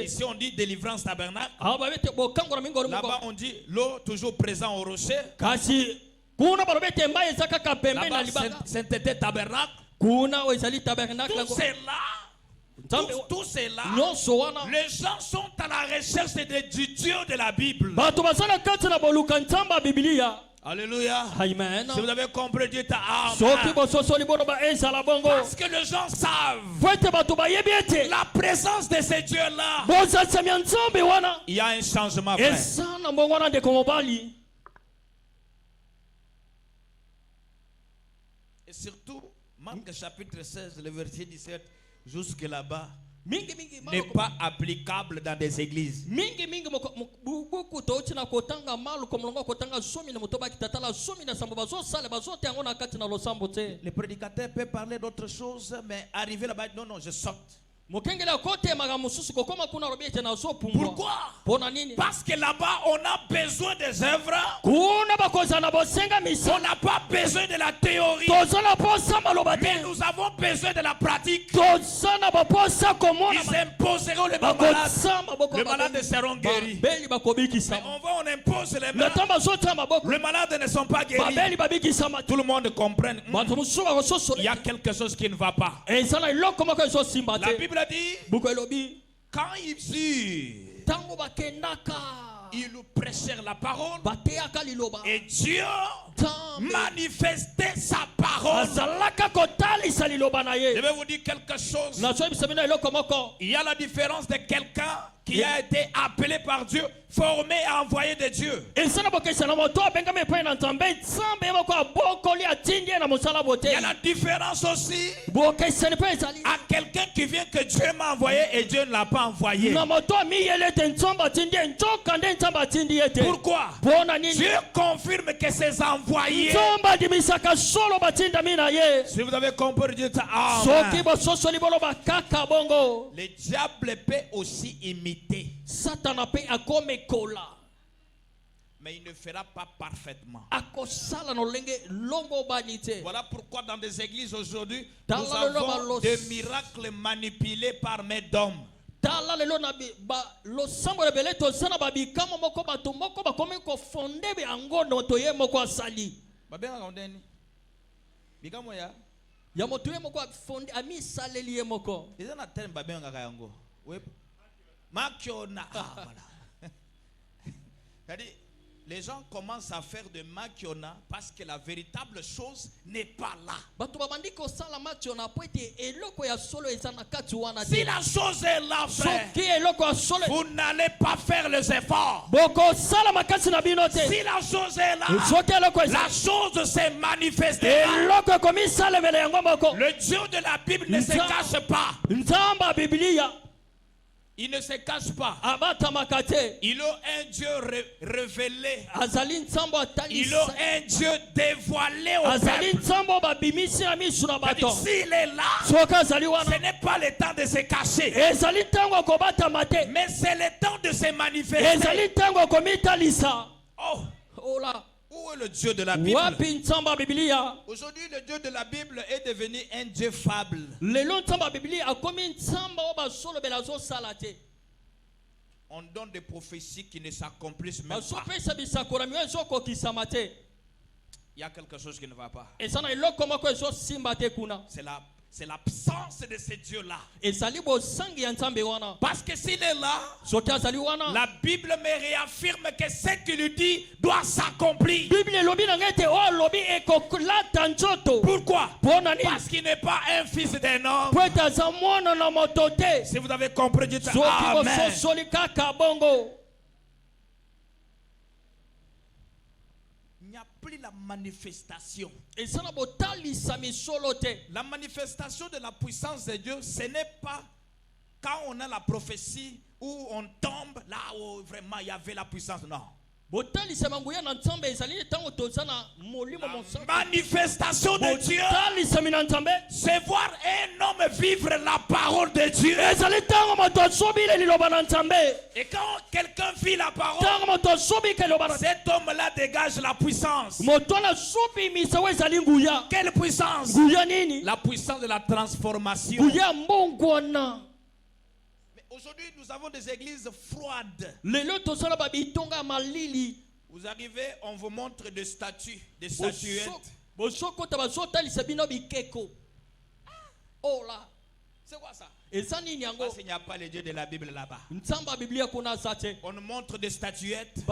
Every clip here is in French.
Ici on dit délivrance tabernacle. Là-bas on dit l'eau toujours présente au rocher. Là-bas sainteté tabernacle. Tout c'est là. Tout c'est là. Les gens sont à la recherche du Dieu de la Bible. Alléluia. Amen. Si vous avez compris, dites Amen. Parce que les gens savent la présence de ces dieux-là. Il y a un changement. Et surtout, Marc chapitre 16, le verset 17, jusque là-bas, n'est pas applicable dans des églises. Le prédicateur peut parler d'autre chose, mais arriver là-bas, non, je saute. Pourquoi? Parce que là-bas on a besoin des œuvres. On n'a pas besoin de la théorie, mais nous avons besoin de la pratique. Ils imposeront les malades. Les malades seront guéris. Mais on impose les mains. Les malades ne sont pas guéris. Tout le monde comprend. Il y a quelque chose qui ne va pas. La Bible a dit, quand ils nous prêchèrent la parole, et Dieu manifestait sa parole. Je vais vous dire quelque chose. Il y a la différence de quelqu'un qui a été appelé par Dieu, formé et envoyé de Dieu. Il y a la différence aussi à quelqu'un qui vient que Dieu m'a envoyé et Dieu ne l'a pas envoyé. Pourquoi? Dieu confirme que ses envoyés. Si vous avez compris, dites Amen. Le diable peut aussi imiter. Mais il ne fera pas parfaitement. Voilà pourquoi dans des églises aujourd'hui, nous avons des miracles manipulés par main d'hommes. Les gens commencent à faire de makiona parce que la véritable chose n'est pas là. Si la chose est là, frère, vous n'allez pas faire les efforts. Si la chose est là, la chose s'est manifestée. Le Dieu de la Bible ne se cache pas. Il ne se cache pas. Il a un Dieu révélé. Il a un Dieu dévoilé au peuple. S'il est là, ce n'est pas le temps de se cacher, mais c'est le temps de se manifester. Oh là. Où est le Dieu de la Bible? Aujourd'hui, le Dieu de la Bible est devenu un Dieu fable. On donne des prophéties qui ne s'accomplissent même pas. Il y a quelque chose qui ne va pas. C'est l'absence de ce Dieu-là. Parce que s'il est là, la Bible me réaffirme que ce qu'il lui dit doit s'accomplir. Pourquoi? Parce qu'il n'est pas un fils d'un homme. Si vous avez compris, dites Amen. Il n'y a plus la manifestation. La manifestation de la puissance de Dieu, ce n'est pas quand on a la prophétie où on tombe là où vraiment il y avait la puissance. Non. La manifestation de Dieu, c'est voir un homme vivre la parole de Dieu. Et quand quelqu'un vit la parole, cet homme-là dégage la puissance. Quelle puissance? La puissance de la transformation. Mais Aujourd'hui, nous avons des églises froides. Vous arrivez, on vous montre des statues, des statuettes. Oh là, c'est quoi ça? Parce qu'il n'y a pas les dieux de la Bible là-bas. On nous montre des statuettes.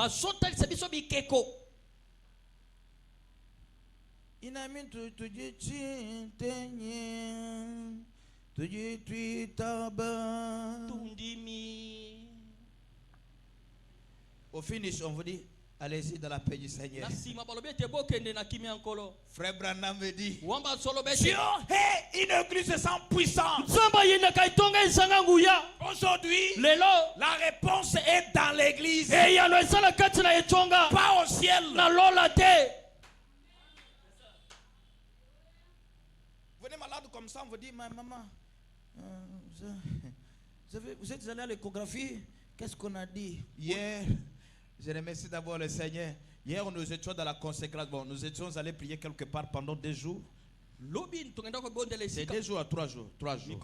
Au finish, on vous dit, allez-y dans la paix du Seigneur. Frère Branham me dit, Dieu est une église sans puissance. Aujourd'hui, la réponse est dans l'église, pas au ciel. Vous venez malade comme ça, on vous dit, ma maman, vous êtes allé à l'échographie, qu'est-ce qu'on a dit hier? Je remercie d'abord le Seigneur. Hier, nous étions dans la consécration. Bon, nous étions allés prier quelque part pendant 2 jours. C'est 2 jours à 3 jours. 3 jours.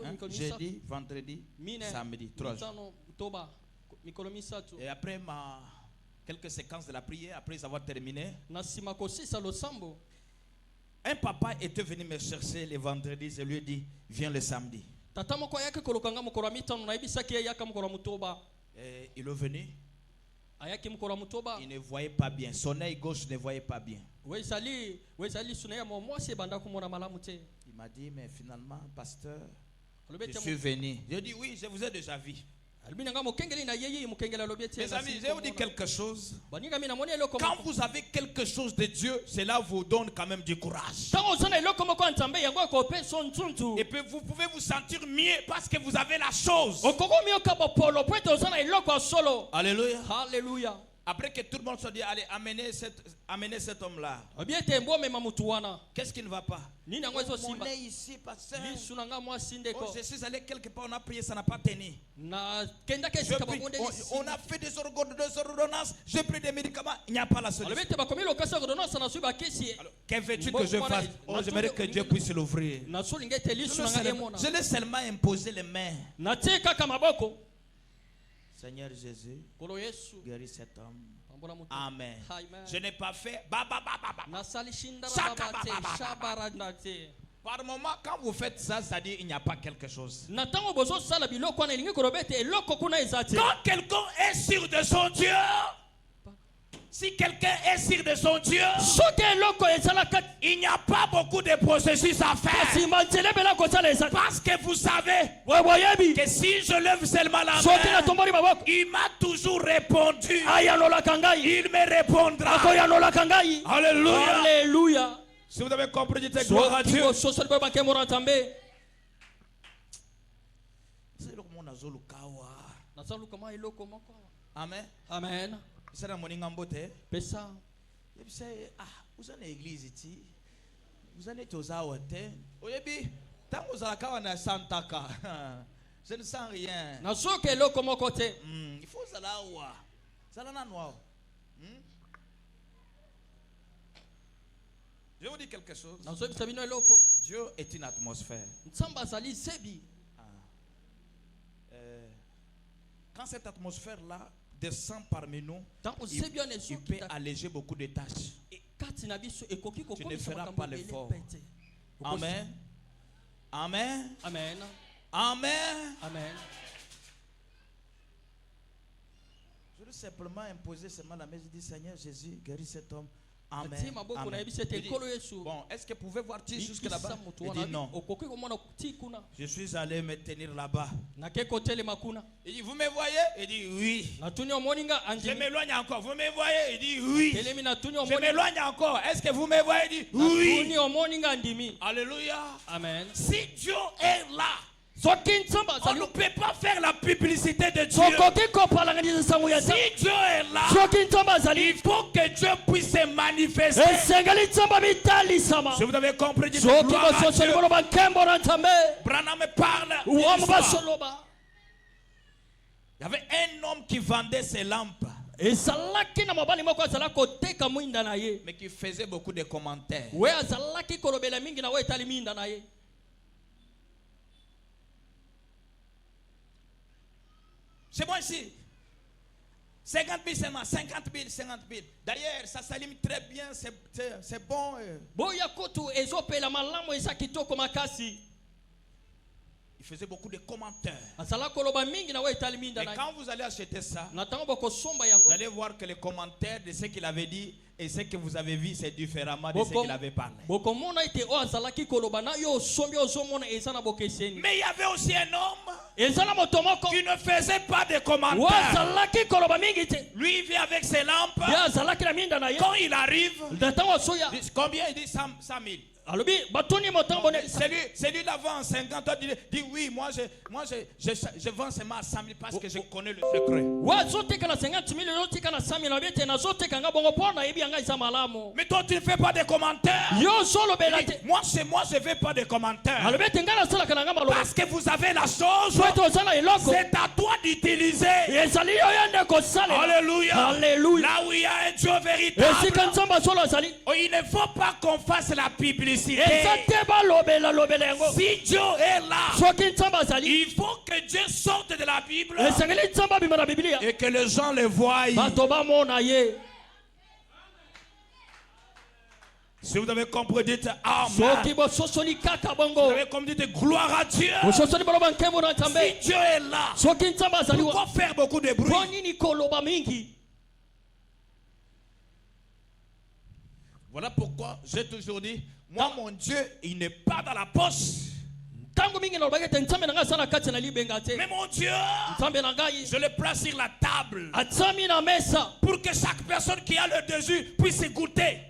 Hein? Jeudi, vendredi, samedi. 3 jours. Et après quelques séquences de la prière, après avoir terminé, un papa était venu me chercher le vendredi. Je lui ai dit, viens le samedi. Et il est venu. Il ne voyait pas bien. Son œil gauche ne voyait pas bien. Il m'a dit, mais finalement, pasteur, je suis venu. Je dis, oui, je vous ai déjà vu. Mes amis, je vais vous dire quelque chose. Quand vous avez quelque chose de Dieu, cela vous donne quand même du courage. Et puis vous pouvez vous sentir mieux parce que vous avez la chose. Alléluia. Alléluia. Après que tout le monde se dit, allez, amenez cet homme-là. Qu'est-ce qui ne va pas? On est ici, pasteur. Oh, je suis allé quelque part, on a prié, ça n'a pas tenu. On a fait des ordonnances, j'ai pris des médicaments, il n'y a pas la solution. Alors, que veux-tu que je fasse? Oh, j'aimerais que Dieu puisse l'ouvrir. Je l'ai seulement imposé les mains. Seigneur Jésus, guéris cet homme. Amen. Je n'ai pas fait. Par moment, quand vous faites ça, ça dit il n'y a pas quelque chose. Quand quelqu'un est sûr de son Dieu, si quelqu'un est sûr de son Dieu, il n'y a pas beaucoup de processus à faire. Parce que vous savez que si je lève seulement la main, il m'a toujours répondu. Il me répondra. Alléluia. Alléluia. Si vous avez compris, dites gloire à Dieu. Amen. Amen. C'est dans mon ingambote. Pesa. Vous avez une église ici. Vous avez tous à hôtel. Oyebi, tant que vous avez un santaka, je ne sens rien. Il faut que l'eau comme côté. Il faut ça là où? Ça là noir. Je vais vous dire quelque chose. Dieu est une atmosphère. Quand cette atmosphère-là descend parmi nous, il peut alléger beaucoup de tâches. Tu ne feras pas l'effort. Amen. Amen. Amen. Amen. Amen. Je veux simplement imposer seulement la main. Je dis, Seigneur Jésus, guéris cet homme. Amen. Amen. Dit, bon, est-ce que vous pouvez voir jusque là-bas? Il dit non. Je suis allé me tenir là-bas. Il dit, vous me voyez? Il dit oui. Je m'éloigne encore. Vous me voyez? Il dit oui. Je m'éloigne encore. Est-ce que vous me voyez? Il dit oui. Alléluia. Amen. Si Dieu est là, on ne peut pas faire la publicité de Dieu. Si Dieu est là, il faut que Dieu puisse se manifester. Si vous avez compris, dites gloire à Dieu. Branham parle. Il y avait un homme qui vendait ses lampes, mais qui faisait beaucoup de commentaires. C'est bon ici. 50 000 seulement, 50 000, 50 000. D'ailleurs, ça s'allume très bien, c'est bon. Il faisait beaucoup de commentaires. Et quand vous allez acheter ça, vous allez voir que les commentaires de ce qu'il avait dit et ce que vous avez vu, c'est différemment de ce qu'il avait parlé. Mais il y avait aussi un homme qui ne faisait pas de commentaires. Lui, il vient avec ses lampes. Quand il arrive, combien il dit 100 000. Celui d'avant 50 ans dit oui, moi je vends seulement à 100 000 parce que je connais le secret. Mais toi tu ne fais pas de commentaires. Moi je ne fais pas de commentaires. Parce que vous avez la chose, c'est à toi d'utiliser. Alléluia. Là où il y a un Dieu véritable, il ne faut pas qu'on fasse la publicité. Si Dieu est là, il faut que Dieu sorte de la Bible et que les gens le voient. Si vous avez compris, dites Amen. Si vous avez compris, dites gloire à Dieu. Si Dieu est là, pourquoi faire beaucoup de bruit? Voilà pourquoi j'ai toujours dit, moi mon Dieu, il n'est pas dans la poche. Mais mon Dieu, je le place sur la table pour que chaque personne qui a le désir puisse goûter.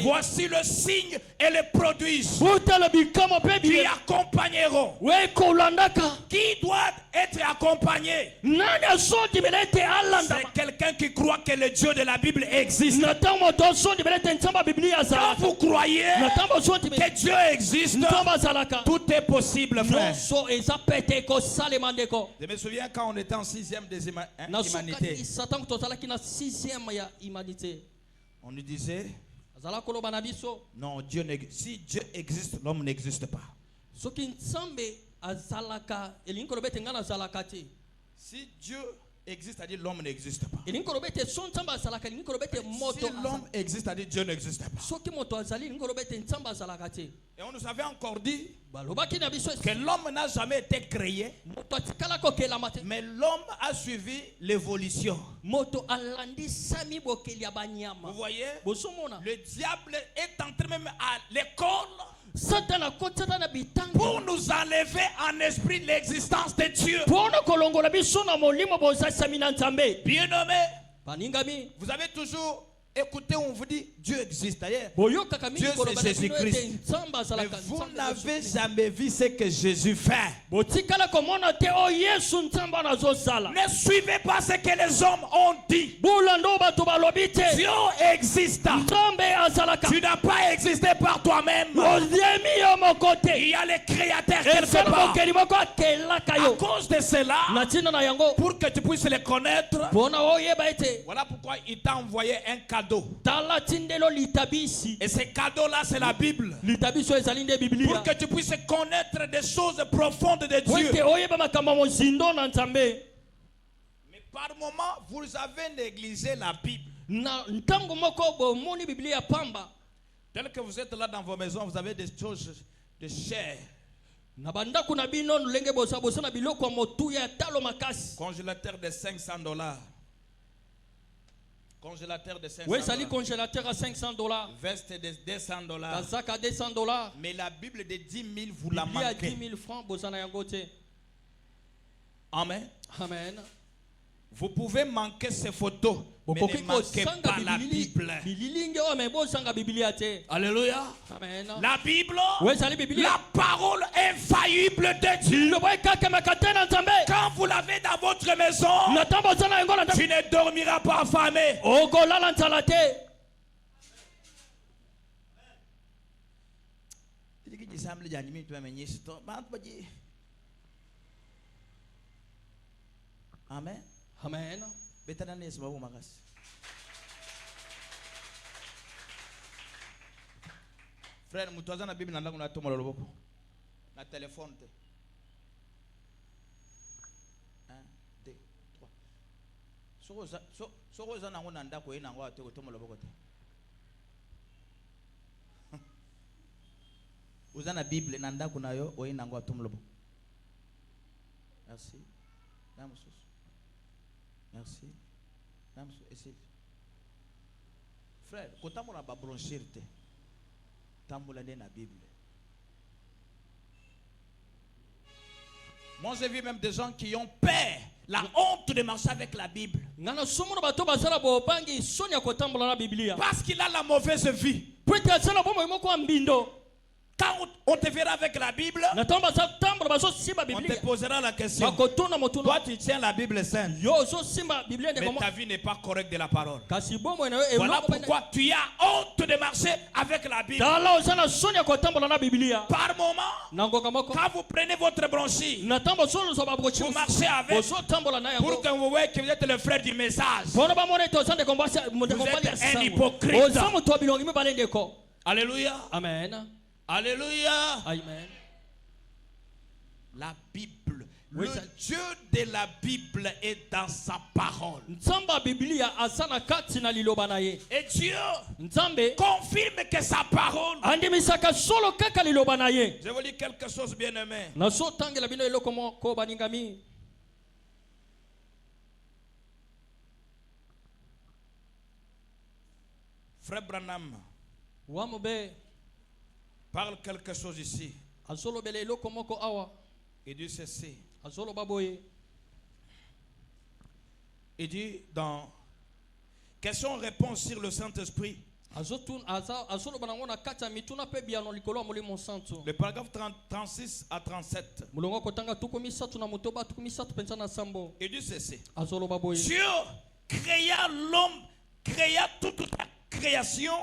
Voici le signe et les produits qui accompagneront. Qui doit être accompagné? C'est quelqu'un qui croit que le Dieu de la Bible existe. Quand vous croyez que Dieu existe, tout est possible, frère. Je me souviens quand on était en 6e des humanités. On nous disait, non, si Dieu existe, l'homme n'existe pas. Si Dieu existe, c'est-à-dire l'homme n'existe pas. Si l'homme existe, c'est-à-dire Dieu n'existe pas. Et on nous avait encore dit que l'homme n'a jamais été créé, mais l'homme a suivi l'évolution. Vous voyez, le diable est entré même à l'école pour nous enlever en esprit l'existence de Dieu. Bien-aimé, vous avez toujours écouté, on vous dit Dieu existe. D'ailleurs, Dieu c'est Jésus-Christ. Mais vous n'avez jamais vu ce que Jésus fait. Ne suivez pas ce que les hommes ont dit. Dieu existe. Tu n'as pas existé par toi-même. Il y a le Créateur quelque part. À cause de cela, pour que tu puisses le connaître, voilà pourquoi il t'a envoyé un cadeau. Et ce cadeau-là, c'est la Bible. Pour que tu puisses connaître des choses profondes de Dieu. Mais par moment, vous avez négligé la Bible. Tel que vous êtes là dans vos maisons, vous avez des choses de chair. Congélateur de $500. Congélateur de $500. Congélateur à $500. Veste de $200. Casaque à $200. Mais la Bible de 10 000, vous la manquez. 10 000 francs, Amen. Amen. Vous pouvez manquer ces photos, mais ne manquez pas la Bible. Alléluia. Amen. La Bible, la parole infaillible de Dieu. Quand vous l'avez dans votre maison, tu ne dormiras pas affamé. Amen. Amen. Frère, mutwaza na Bible nanda kuna tomo loboko. Na téléphone te. Uzana Bible nanda kuna yo oinango atumlobo. Merci. Merci. Essaye. Frère, quand on a bronchir te, tamboula de la Bible. Moi j'ai vu même des gens qui ont peur, la honte de marcher avec la Bible. Parce qu'il a la mauvaise vie. Quand on te verra avec la Bible, on te posera la question. Toi tu tiens la Bible sainte, mais ta vie n'est pas correcte de la parole. Voilà pourquoi tu as honte de marcher avec la Bible. Par moment, quand vous prenez votre branchie, vous marchez avec, pour que vous voyez que vous êtes le frère du message. Vous êtes un hypocrite. Alléluia. Amen. Alléluia. Amen. La Bible. Le Dieu de la Bible est dans sa parole. Et Dieu confirme que sa parole. Je vous dis quelque chose, bien aimé. Frère Branham parle quelque chose ici. Il dit ceci. Il dit dans question-réponse sur le Saint-Esprit. Le paragraphe 36 à 37. Il dit ceci. Dieu créa l'homme, créa toute la création.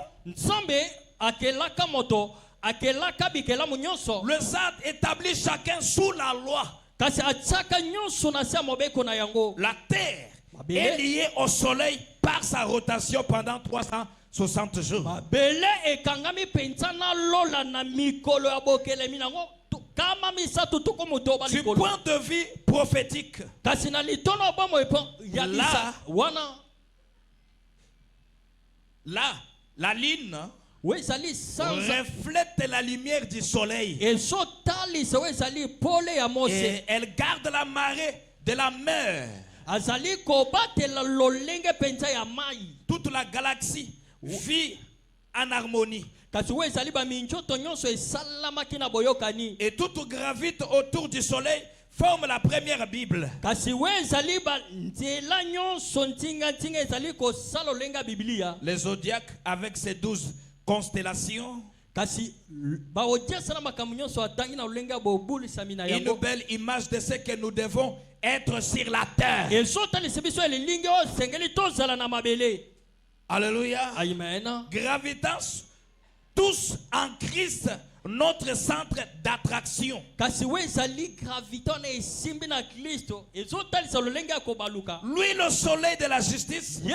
Le SAD établit chacun sous la loi. La terre est liée au soleil par sa rotation pendant 360 jours. Du point de vue prophétique, la ligne reflète la lumière du soleil. Et elle garde la marée de la mer. Toute la galaxie vit en harmonie. Et tout gravite autour du soleil forme la première Bible. Les zodiaques avec ses 12 constellations. Une belle image de ce que nous devons être sur la terre. Alléluia. Amen. Gravitant tous en Christ, notre centre d'attraction. Lui, le soleil de la justice, qui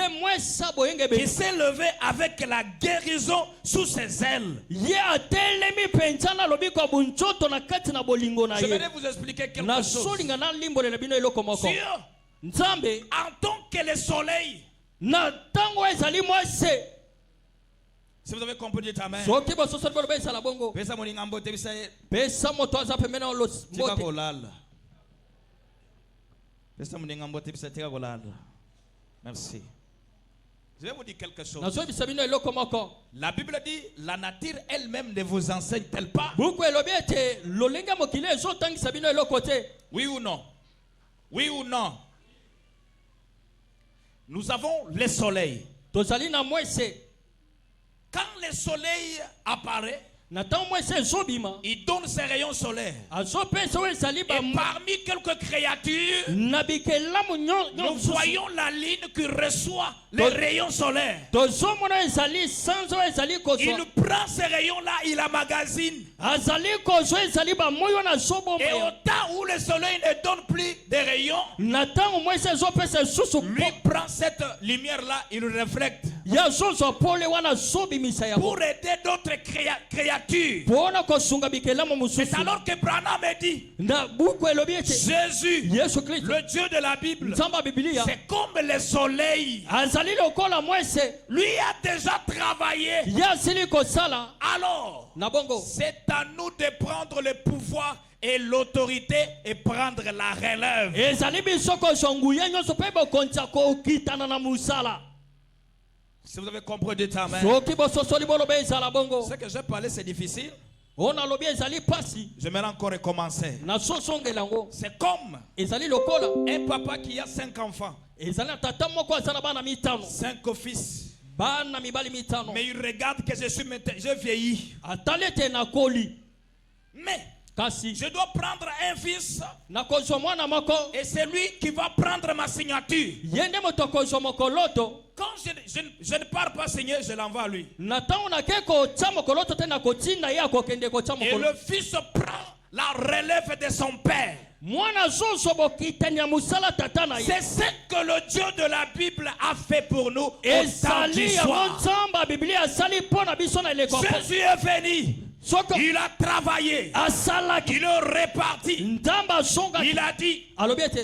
s'est levé avec la guérison sous ses ailes. Je vais vous expliquer quelque chose. Dieu, en tant que le soleil, si vous avez compris, dites amen. Merci. Je vais vous dire quelque chose. La Bible dit, la nature elle-même ne vous enseigne-t-elle pas? Oui ou non? Oui ou non? Nous avons le soleil. Quand le soleil apparaît, il donne ses rayons solaires. Et parmi quelques créatures, nous voyons la ligne qui reçoit les rayons solaires. Il prend ces rayons-là, il emmagasine. Et au temps où le soleil ne donne plus de rayons, lui prend cette lumière-là, il reflète. Pour aider d'autres créatures. C'est alors que Branham dit, Jésus, le Dieu de la Bible, c'est comme le soleil. Lui a déjà travaillé. Alors, c'est à nous de prendre le pouvoir et l'autorité et prendre la relève. Si vous avez compris, dites amen. Ce que j'ai parlé, c'est difficile. J'aimerais encore recommencer. C'est comme un papa qui a 5 enfants, 5 fils. Mais il regarde que je vieillis. Mais je dois prendre un fils et c'est lui qui va prendre ma signature. Quand je ne pars pas signer, je l'envoie à lui. Et le fils prend la relève de son père. C'est ce que le Dieu de la Bible a fait pour nous au temps du soir. Jésus est venu. Il a travaillé. Il a réparti. Il a dit,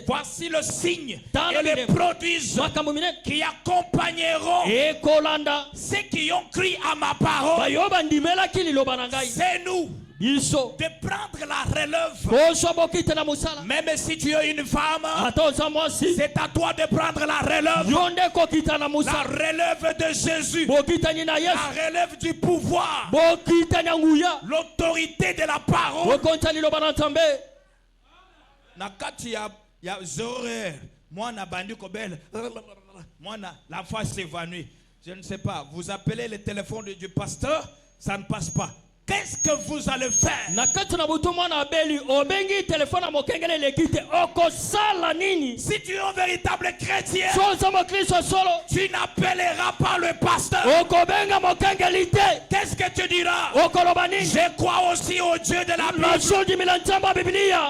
voici le signe et les prodiges qui accompagneront ceux qui ont cru à ma parole. C'est nous de prendre la relève. Même si tu es une femme, c'est à toi de prendre la relève. La relève de Jésus. La relève du pouvoir. L'autorité de la parole. Nakati ya Zorer. Moi na bandi kobel. Moi la voix s'évanouit. Je ne sais pas. Vous appelez le téléphone du pasteur, ça ne passe pas. Qu'est-ce que vous allez faire? Si tu es un véritable chrétien, tu n'appelleras pas le pasteur. Qu'est-ce que tu diras? Je crois aussi au Dieu de la Bible.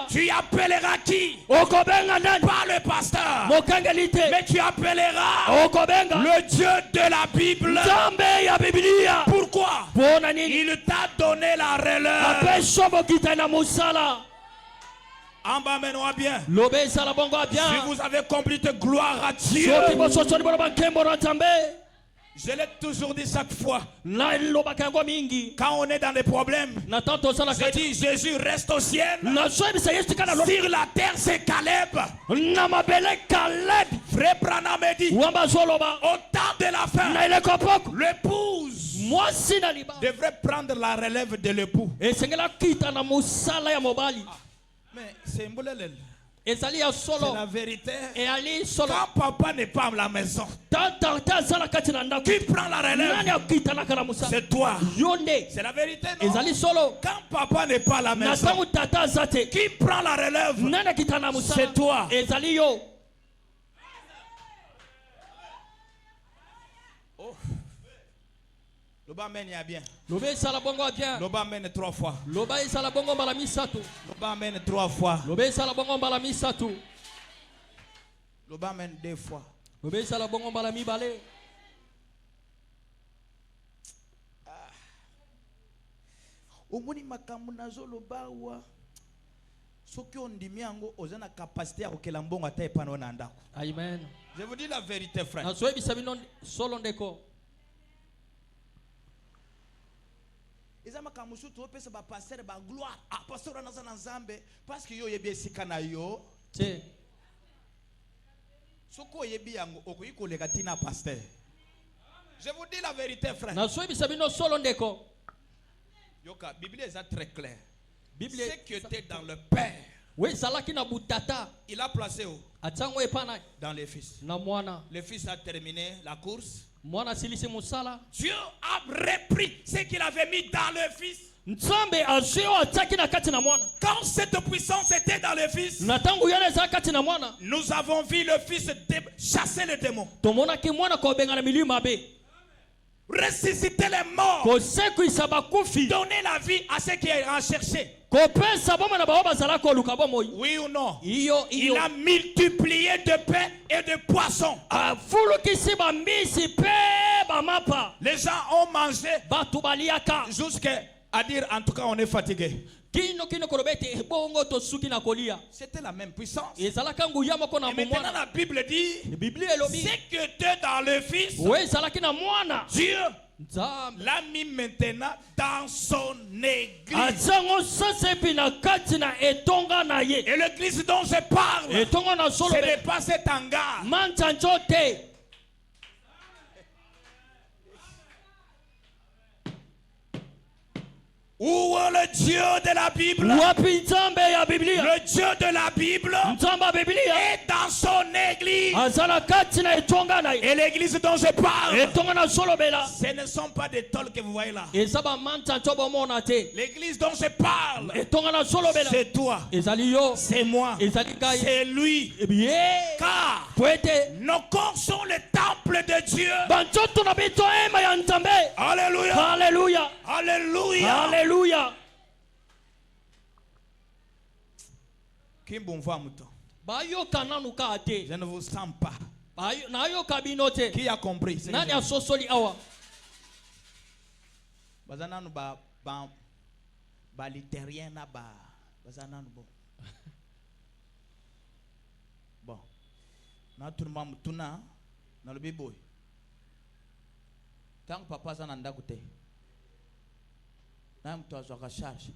Tu appelleras qui? Pas le pasteur, mais tu appelleras le Dieu de la Bible. Pourquoi? Il t'a donné la relève. En bas, mets-nous bien. Si vous avez compris, de gloire à Dieu. Je l'ai toujours dit chaque fois. Quand on est dans des problèmes, je dis Jésus reste au ciel. Sur la terre, c'est Caleb. Frère Branham dit, au temps de la fin, l'épouse devrait prendre la relève de l'époux. Mais c'est un boulel. C'est la vérité. Quand papa n'est pas à la maison, qui prend la relève? C'est toi. C'est la vérité, non? Quand papa n'est pas à la maison, qui prend la relève? C'est toi. Oh. Loba mène bien. Loba mène 3 fois. Loba mène 3 fois. Loba mène 2 fois. Omoni makambo nazo loba wa soki ondimi yango ozana capacité ya kokela mbongo ata epano na ndako. Amen. Je vous dis la vérité, frère. Ezama kamusu to pesa ba pasteur ba gloire a pasteur na nzambe parce que yo yebi esika na yo. Che. Soko yebi yango okoyi koleka tina pasteur. Je vous dis la vérité, frère. Yoka, Bible est très clair. Ce qui était dans le Père, il a placé où? Dans les fils. Le fils a terminé la course. Dieu a repris ce qu'il avait mis dans le fils. Quand cette puissance était dans le Fils, nous avons vu le Fils chasser les démons, ressusciter les morts, donner la vie à ceux qui en cherchaient. Oui ou non? Il a multiplié de pain et de poissons. Les gens ont mangé jusqu'à dire en tout cas on est fatigué. C'était la même puissance. Et maintenant la Bible dit c'est que Dieu dans le Fils, Dieu l'a mis maintenant dans son église. Et l'église dont je parle, ce n'est pas cet hangar. Où est le Dieu de la Bible? Le Dieu de la Bible est dans son église. Et l'église dont je parle, ce ne sont pas des tôles que vous voyez là. L'église dont je parle, c'est toi, c'est moi, c'est lui. Car nos corps sont le temple de Dieu. Alléluia. Alléluia. Alléluia. Alléluia. Je ne vous sens pas. Qui a compris? Bon. Tant que papa s'en anda côté. Na mtu azwaka charge.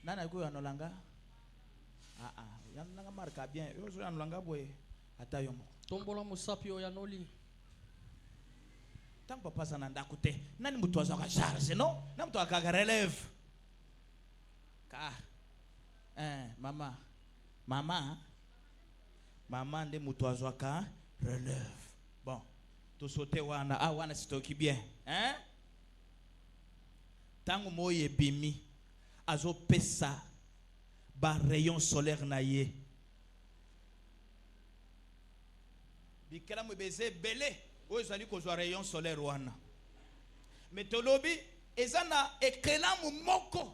Nana yuko yanolanga? Yanolanga marka bien. Yo zo yanolanga boye ata yomo. Tombola musapi o yanoli. Tant que papa s'en anda côté. Nani mtu azwaka charge, non? Na mtu akaka relève. Ka. Mama nde mtu azwaka relève. Bon. To sauter wana wana sitoki bien, hein? Tango moye bimi azo pesa ba rayon solaire na ye. Bikela mo beze belé o ezali ko zo rayon solaire wana. Metolobi ezana ekela mo moko.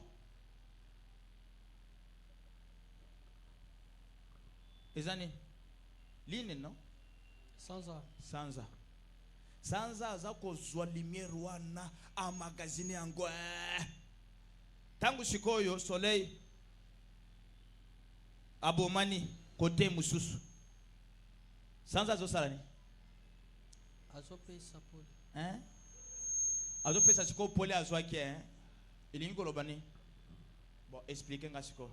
Ezani ligne non? Sanza za kozwa lumière wana a magazine yango. Tangu sikoyo soleil abomani côté mususu. Sanza zo salani. Azopesa pole. Hein? Azopesa siko pole azwaki hein. Elingi kolobani. Bon, expliquer nga siko.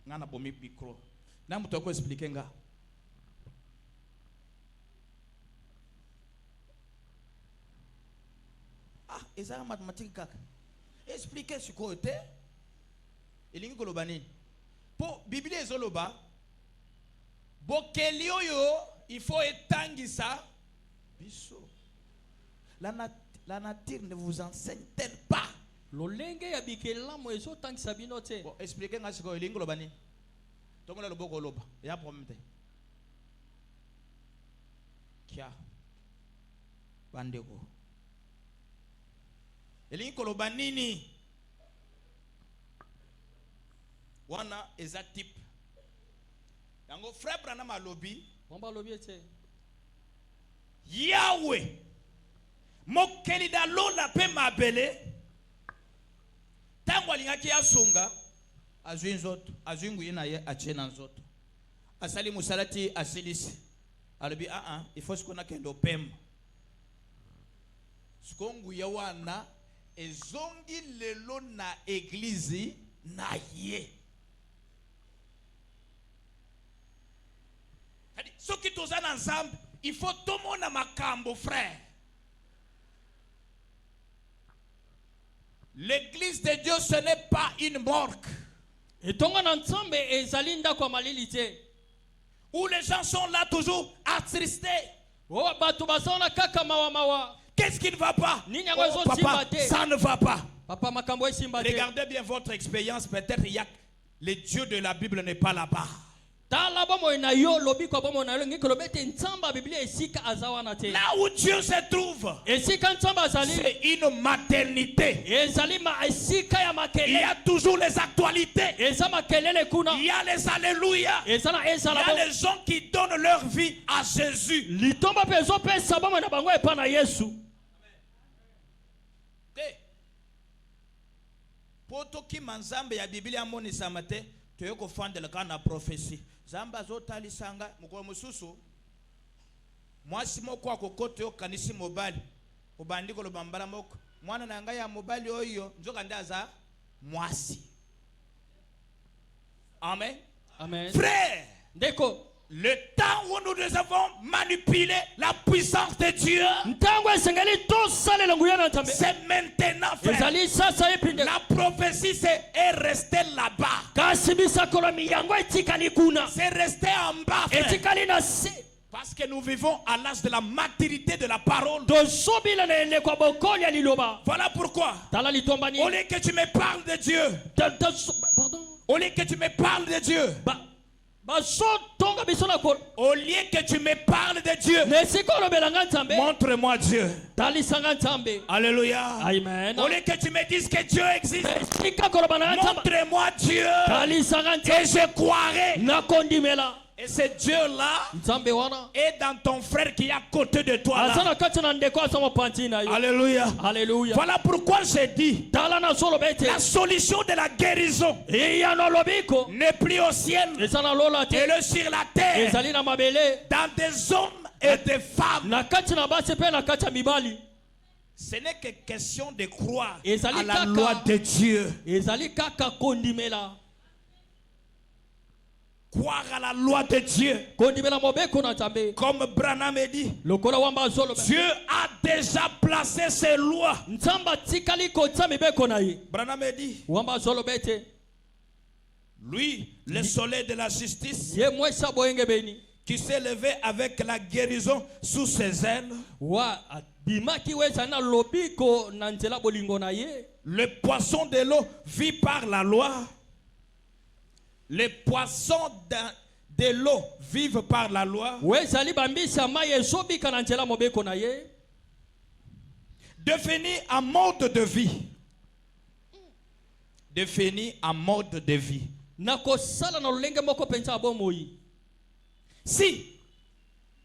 Nga na bomi micro. Na muto ko expliquer nga. Eza mathématique kaka. Expliquez ce côté. Elingi kolobani. Po Bible ezoloba. Bokelio yo, il faut étangisa biso. La nature ne vous enseigne-t-elle pas? Lolenge ya bikela mo ezo tangisa bino te. Bon, expliquez nga siko elingi kolobani. Tomona loboko loba. Ya problème te. Kia. Bandeko. Elingi koloba nini? Wana eza type. Yango frère Branham alobi. Bomba lobi ete. Yahweh. Mokeli da lola pe mabele. Tango alingaki asunga. Azwi nzoto. Azwi nguyi na ye achena nzoto. Asali musalati asilisi. Alobi il faut sikona kendo pem. Sikongu ya wana ezongi lelo na église na ye. Ceux qui sont ensemble, il faut tout le monde à makambo, frère. L'église de Dieu, ce n'est pas une morgue. Où les gens sont là toujours attristés. Qu'est-ce qui ne va pas? Oh, papa, ça ne va pas. Regardez bien votre expérience. Peut-être il y a le Dieu de la Bible n'est pas là-bas. Là où Dieu se trouve, c'est une maternité. Il y a toujours les actualités. Il y a les alléluia. Il y a les gens qui donnent leur vie à Jésus. Poto ki manzambe ya Biblia moni samate toyoko fandela kana prophétie zamba zotali sanga mukolo mususu mwasi moko akokoto yo kanisi mobali obandiko lo bambala moko mwana nanga ya mobali oyo nzoka ndaza mwasi. Amen. Amen. Frère, Deko, le temps où nous avons manipulé la puissance de Dieu, c'est maintenant, frère. La prophétie est restée là-bas. C'est resté en bas, frère. Parce que nous vivons à l'âge de la maturité de la parole. Voilà pourquoi, au lieu que tu me parles de Dieu, au lieu que tu me parles de Dieu, au lieu que tu me parles de Dieu, montre-moi Dieu. Alléluia. Amen. Au lieu que tu me dises que Dieu existe, montre-moi Dieu et je croirai. Et ce Dieu-là est dans ton frère qui est à côté de toi là. Alléluia. Alléluia. Voilà pourquoi j'ai dit, la solution de la guérison n'est plus au ciel, elle est sur la terre, dans des hommes et des femmes. Ce n'est que question de croire à la loi de Dieu. Croire à la loi de Dieu. Comme Branham a dit, Dieu a déjà placé ses lois. Branham a dit, lui, le soleil de la justice, qui s'est levé avec la guérison sous ses ailes. Le poisson de l'eau vit par la loi. Les poissons de l'eau vivent par la loi. Défini en mode de vie. Défini en mode de vie. Si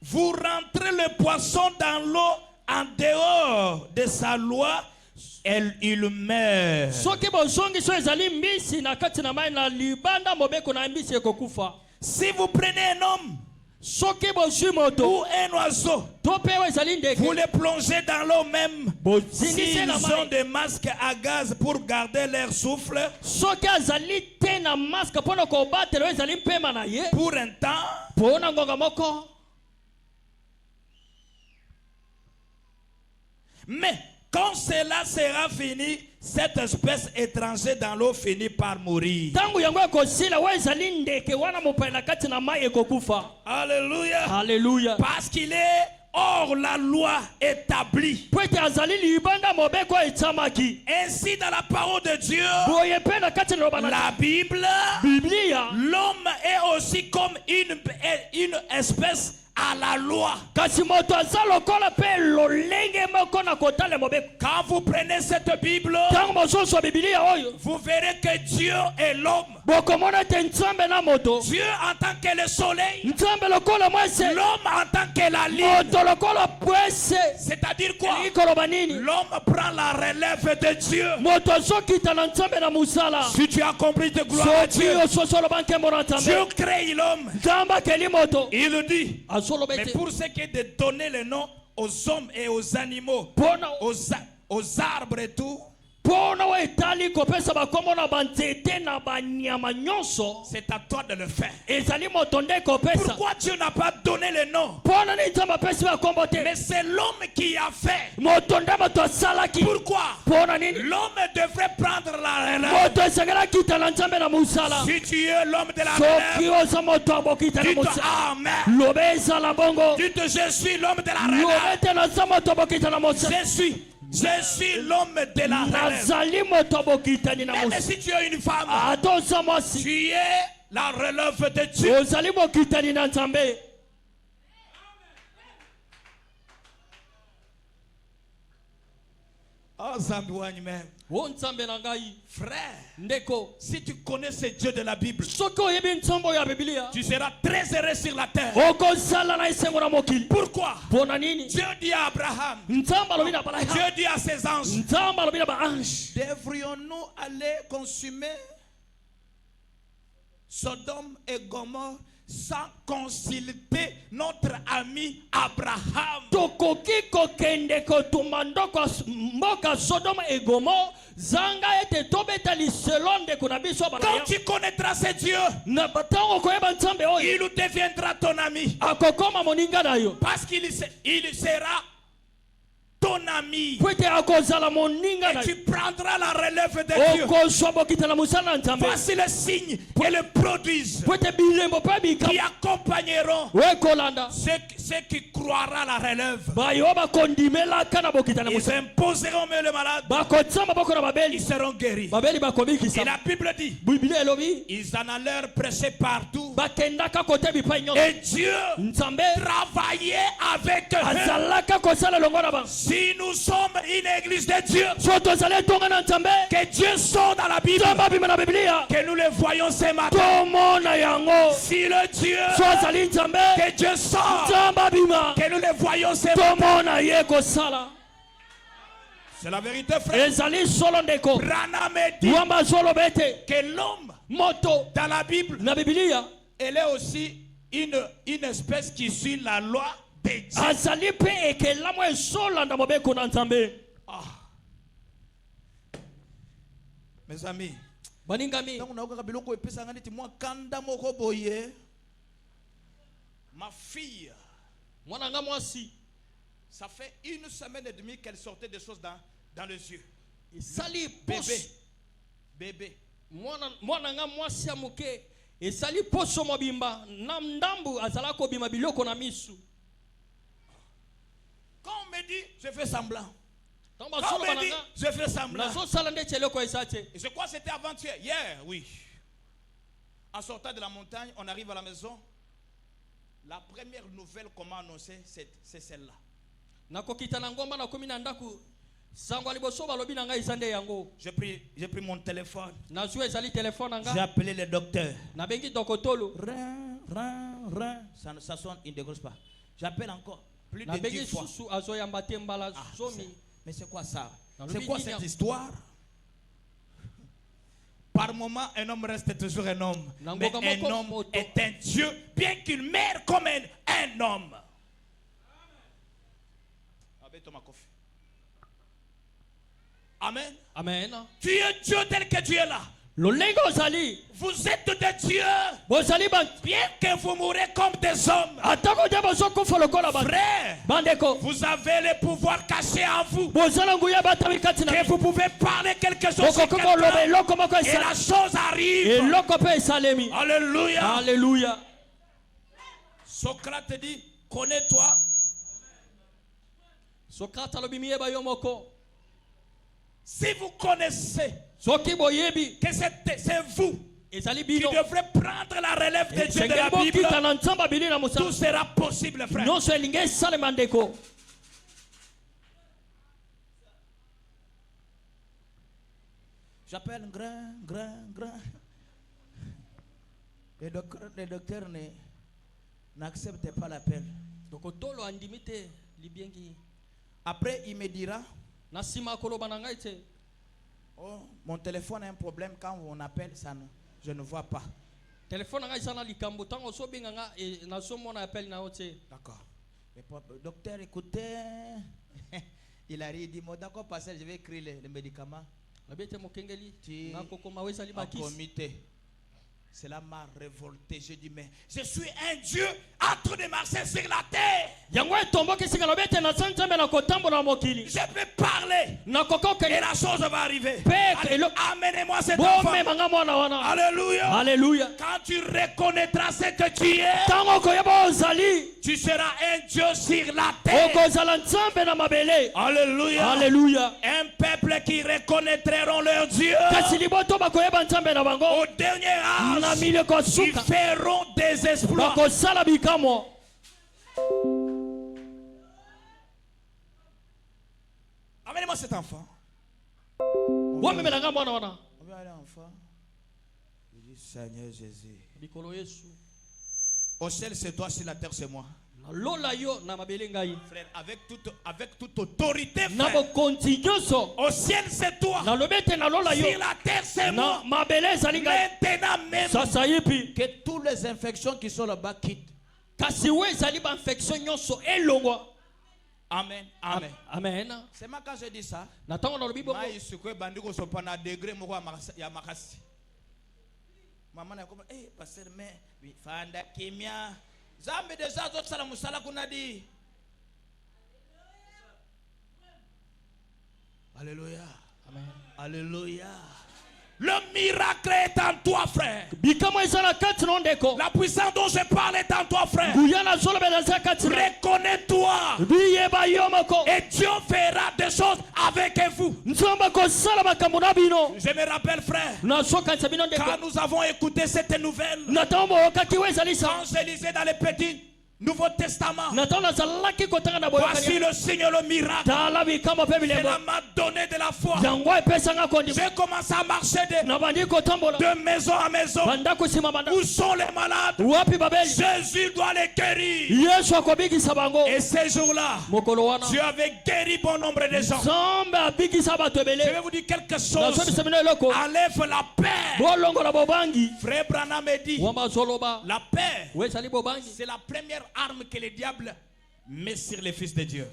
vous rentrez le poisson dans l'eau en dehors de sa loi, il meurt. Si vous prenez un homme ou un oiseau, vous les plongez dans l'eau même, s'ils ont des masques à gaz pour garder leur souffle, pour un temps, mais quand cela sera fini, cette espèce étrangère dans l'eau finit par mourir. Alléluia. Alléluia. Parce qu'il est hors la loi établie. Ainsi dans la parole de Dieu, la Bible, l'homme est aussi comme une espèce à la loi. Quand vous prenez cette Bible, vous verrez que Dieu est l'homme. Dieu en tant que le soleil, l'homme en tant que la lune. C'est-à-dire quoi? L'homme prend la relève de Dieu. Si tu as compris, de gloire à Dieu. Dieu crée l'homme. Il dit, mais pour ce qui est de donner le nom aux hommes et aux animaux, aux arbres et tout, c'est à toi de le faire. Pourquoi Dieu n'a pas donné le nom? Mais c'est l'homme qui a fait. Pourquoi? L'homme devrait prendre la relève. Si tu es l'homme de la relève, dites Amen. Dites je suis l'homme de la relève. Je suis Je suis l'homme de la relève. Même si tu es une femme, tu es la relève de Dieu. Oh, frère, si tu connais ce Dieu de la Bible, tu seras très heureux sur la terre. Pourquoi? Dieu dit à Abraham, Dieu dit à ses anges, devrions-nous aller consumer Sodome et Gomorrhe sans consulter notre ami Abraham? Quand tu connaîtras ce Dieu, il deviendra ton ami. Parce qu'il sera ton ami. Et tu prendras la relève de Dieu. Voici le signe et le produisent qui accompagneront ceux qui croiront la relève. Ils imposeront le malade. Ils seront guéris. Et la Bible dit, ils en allèrent prêcher partout. Et Dieu travaillait avec eux. Si nous sommes une église de Dieu, que Dieu sort dans la Bible, que nous le voyons ce matin. Si le Dieu, que Dieu sort, que nous le voyons ce matin. C'est la vérité, frère. Branham dit que l'homme dans la Bible, elle est aussi une espèce qui suit la loi. Ah. Mes amis, ma fille, ça fait une semaine et demie qu'elle sortait des choses dans les yeux. Bébé. Quand on me dit, je fais semblant. Quand on me dit, je fais semblant. Et je crois que c'était avant-hier. Hier, oui. En sortant de la montagne, on arrive à la maison. La première nouvelle qu'on m'a annoncée, c'est celle-là. J'ai pris mon téléphone. J'ai appelé le docteur. Ça sonne, il ne décroche pas. J'appelle encore. Plus de 10 fois. Mais c'est quoi ça? C'est quoi cette histoire? Par moment, un homme reste toujours un homme. Mais un homme est un Dieu, bien qu'il meure comme un homme. Amen. Amen. Tu es Dieu tel que tu es là. Vous êtes des dieux. Bien que vous mourrez comme des hommes. Frère, vous avez le pouvoir caché en vous. Que vous pouvez parler quelque chose sur quelqu'un et la chose arrive. Alléluia. Alléluia. Socrate dit, connais-toi. Si vous connaissez que c'est vous qui devrez prendre la relève de Dieu de la Bible, tout sera possible, frère. J'appelle grand. Le docteur n'accepte pas l'appel. Après, il me dira, oh, mon téléphone a un problème quand on appelle, je ne vois pas. D'accord. Docteur, écoutez, il a dit, d'accord, passer, je vais écrire les médicaments. Tu es en comité. Cela m'a révolté. J'ai dit, mais je suis un Dieu en train de marcher sur la terre. Je peux parler et la chose va arriver. Amenez-moi cet enfant. Alléluia. Alléluia. Quand tu reconnaîtras ce que tu es, tu seras un Dieu sur la terre. Alléluia. Alléluia. Un peuple qui reconnaîtront leur Dieu. Au dernier âge, ils feront des exploits. Amenez-moi cet enfant. On va aller enfant. Je dis, Seigneur Jésus. Au ciel c'est toi, sur la terre c'est moi. Frère, avec toute autorité, frère. Au ciel c'est toi. Sur la terre c'est moi. Maintenant même, que toutes les infections qui sont là-bas quittent. Amen. Amen. Amen. C'est moi quand je dis ça. Maman a compris. Eh, pasteur, mais fanda kimia. Zambe déjà d'autres sala musala kuna di. Alléluia. Amen. Alléluia. Le miracle est en toi, frère. La puissance dont je parle est en toi, frère. Reconnais-toi. Et Dieu fera des choses avec vous. Je me rappelle, frère, quand nous avons écouté cette nouvelle, quand je lisais dans les petits Nouveau Testament, voici le signe, le miracle. Cela m'a donné de la foi. J'ai commencé à marcher de maison à maison. Où sont les malades? Jésus doit les guérir. Et ces jours-là, Dieu avait guéri bon nombre de gens. Je vais vous dire quelque chose. Enlève la paix. Frère Branham me dit, la paix, c'est la première arme que le diable met sur les fils de Dieu.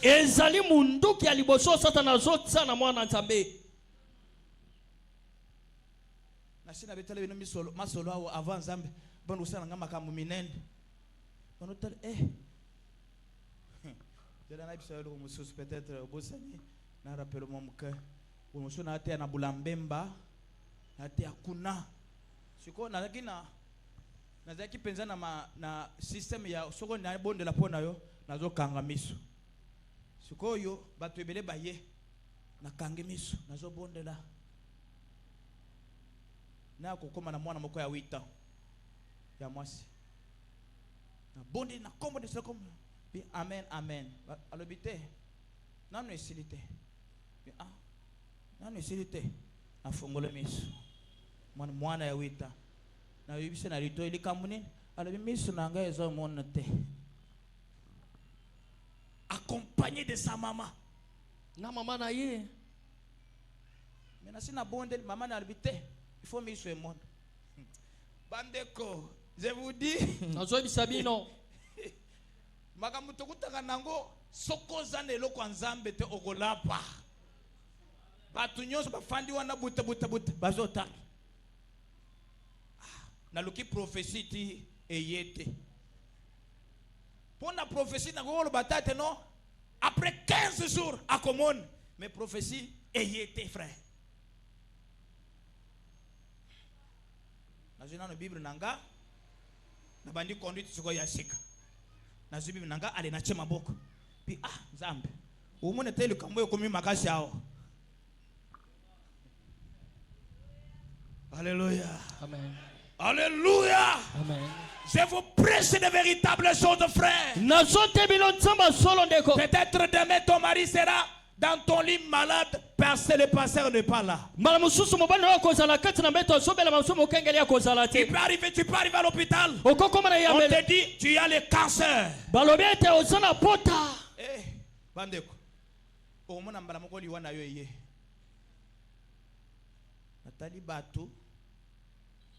Nazaki penza na system ya soko na bonde la pona yo nazo kanga miso. Siko yo bato ebele baye na kanga miso nazo bonde la. Na kokoma na mwana moko ya 8 ans. Ya mwasi. Na bonde na kombo de soko. Bi amen amen. Alobite. Nanu esilite. Bi ah. Nanu esilite. Afongole miso. Mwana ya 8 ans. Accompagné de sa maman. Na maman na ye. Mais si na bonde maman na habité, il faut miso monde. Bandeko, je vous dis. Nazo bisabino. Makamuto kutaka nango sokoza nelo kwa nzambe te okolapa. Batu nyonso bafandi wana buta bazota. Naluki prophétie ti eyete. Pour la prophétie na golo batate non. Après 15 jours à commune, mais prophétie eyete frère. Na jina no Bible nanga na bandi conduite siko ya sika. Na Bible nanga ale na chema boko. Pi ah Nzambe. Umone tele kamwe komi makasi yao. Alléluia. Amen. Alléluia. Amen. Je vous prêche de véritables choses, frère. Peut-être demain ton mari sera dans ton lit malade parce que le pasteur n'est pas là. Tu peux arriver à l'hôpital. On te dit tu as le cancer. Eh, bandeko. Omona mbala moko liwana yo ye. Natali bato.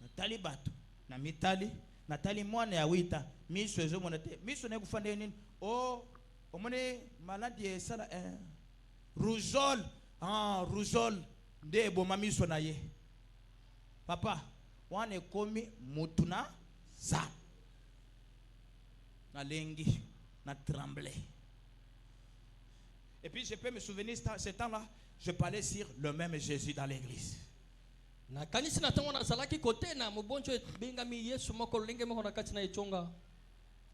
Natali bato. Na mitali. Natali mwana ya 8 ans. Miso ezo monate. Miso ne kufande nini? Oh, omone maladie sala rougeole. Ah, rougeole. Nde boma miso na ye. Papa, wana ekomi mutu na zam na lengi na tremblé. Et puis je peux me souvenir ce temps-là, je parlais sur le même Jésus dans l'église. Na kanisa na tango na salaki kote na mubonjo bingami Yesu moko lenge moko na kati na ichonga.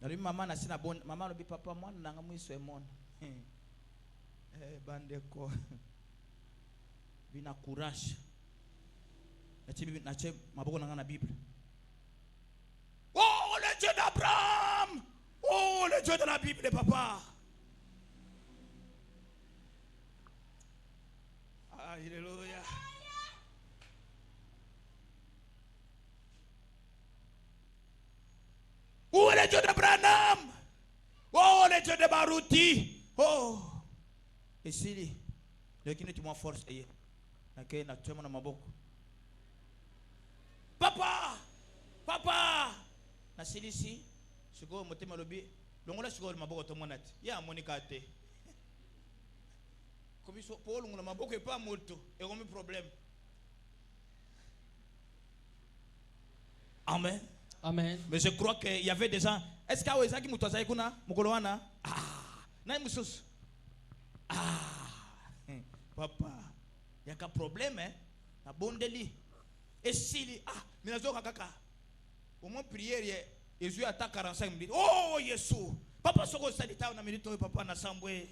Na lui maman na sina bon maman lobi papa mwana nanga mwiso emona. Bandeko. Bina courage. Na che maboko nanga na Bible. Oh le Dieu d'Abraham. Oh le Dieu de la Bible papa. Alléluia. Où est le Dieu de Branham? Oh, le Dieu de Baruti. Oh. Et si le qui tu m'as force et na tu m'as maboko. Papa, papa. Na silisi. Siko motema lobi. Longola siko maboko to monati. Ya monika te. Comme ça pour longola maboko et pas moto. Et comme problème. Amen. Amen. Mais je crois qu'il y avait des gens. Est-ce qu'il y a des gens qui m'ont dit Mukoloana? Ah, Naïmoussous. Ah, papa, il y a un problème, hein? La bonne délit. Et si, ah, mais nous avons kaka. Au moins, prière, Jésus attaque 45 minutes. Oh, Jésus. Papa, ce que ça dit, on a mis le papa na samboué.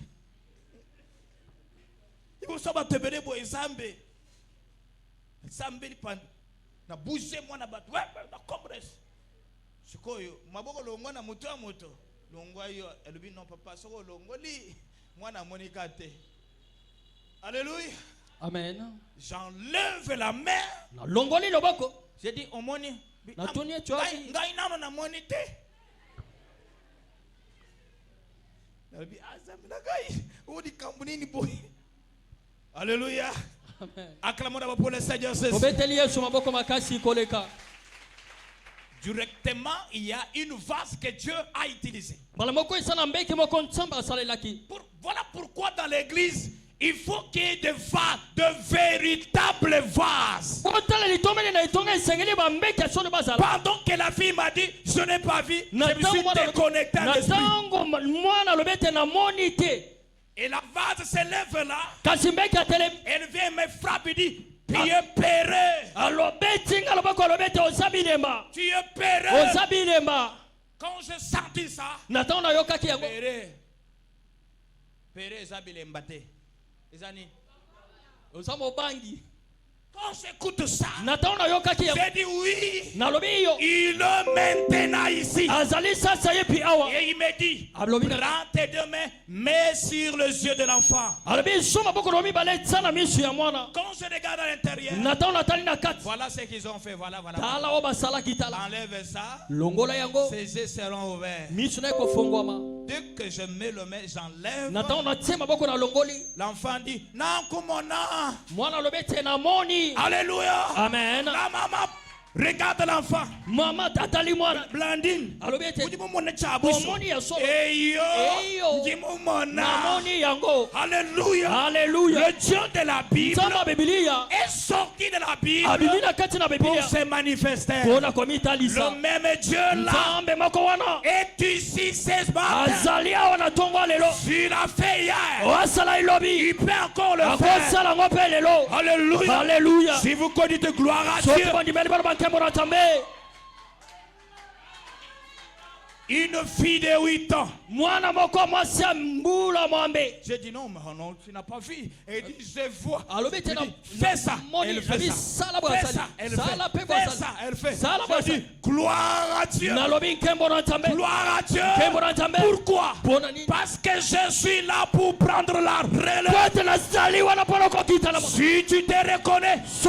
Il faut savoir te bénir pour Zambé. Zambé, na bougé, moi, na battu. Ouais, na compresse. Sikoyo maboko longo na moto ya moto longo yo elobi non papa soko longo li mwana monika te. Alléluia. Amen. J'enlève la main na longoli loboko. J'ai dit omoni na tonie chwabi ngai nano na moni te. Elobi azam na gai odi kambuni ni boy. Alléluia. Amen. Acclamons d'abord pour le Seigneur Jésus. Obeteli Yesu maboko makasi koleka. Directement, il y a une vase que Dieu a utilisée. Voilà pourquoi dans l'église, il faut qu'il y ait des vases, de véritables vases. Pendant que la fille m'a dit, je n'ai pas vu, je me suis déconnecté à l'esprit. Et la vase se lève là. Elle vient me frapper et dit, tu es péré. Tu es péré. Quand je sentis ça, péré. Péré, Zabile Mbate. Ezani. Quand j'écoute ça, j'ai dit oui. Il est maintenant ici. Et il me dit, prends tes deux mains, mets sur les yeux de l'enfant. Quand je regarde à l'intérieur, voilà ce qu'ils ont fait. Voilà. Enlève ça. Ses yeux seront ouverts. Dès que je mets le main, j'enlève. L'enfant dit, non, comment non? Alléluia. Amen. La maman regarde l'enfant. Maman tatali mwana. Blandine. Alléluia. Alléluia. Le Dieu de la Bible est sorti de la Bible pour se manifester. Le même Dieu là est ici ce matin. S'il a fait hier, il peut encore le faire. Alléluia. Alléluia. Si vous connaissez gloire à Dieu, une fille de 8 ans. J'ai dit non, tu n'as pas vu. Elle dit je vois. Fais ça. Elle fait ça. Fais ça. Elle fait ça. Elle fait ça. J'ai dit gloire à Dieu. Gloire à Dieu. Pourquoi? Parce que je suis là pour prendre la relève. Si tu te reconnais ce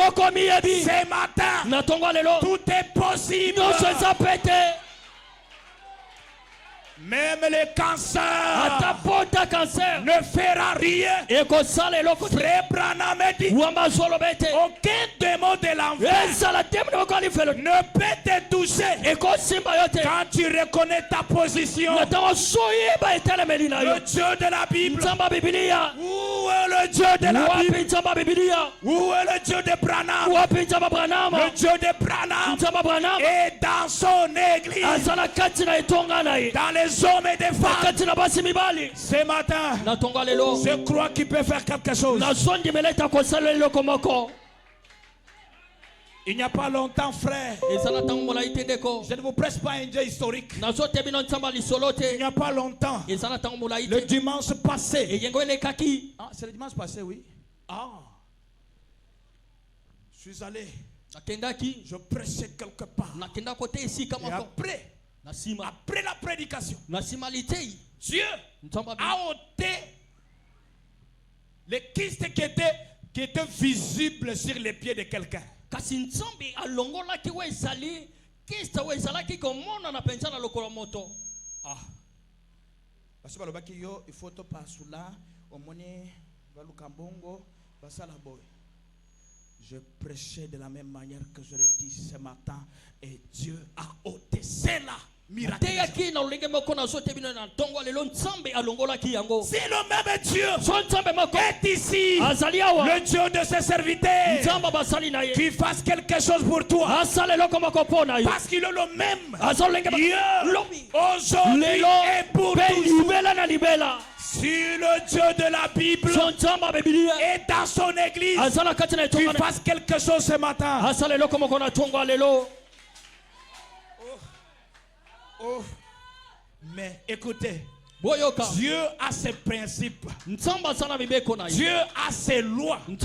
matin, tout est possible. Même le cancer ne fera rien. Frère Branham dit, aucun démon de l'enfer ne peut te toucher quand tu reconnais ta position. Le Dieu de la Bible est le Dieu de la Bible? Où est le Dieu de Branham? Le Dieu de Branham est dans son église, dans les hommes et des femmes. Ce matin, je crois qu'il peut faire quelque chose. Il n'y a pas longtemps, frère, je ne vous presse pas un Dieu historique. Il n'y a pas longtemps, le dimanche passé. Ah, c'est le dimanche passé, oui. Ah, je suis allé, je prêchais quelque part. Et après la prédication, Dieu a ôté les kystes qui étaient visibles sur les pieds de quelqu'un. Ah. Parce que il faut te passer là, au monnaie, je prêchais de la même manière que je l'ai dit ce matin, et Dieu a ôté cela. C'est le même Dieu est ici, le Dieu de ses serviteurs, qui fasse quelque chose pour toi, parce qu'il est le même Dieu aujourd'hui et pour toujours. Si le Dieu de la Bible est dans son église, qu'il fasse quelque chose ce matin. Oh, mais écoutez, Dieu a ses principes, Dieu a ses lois, et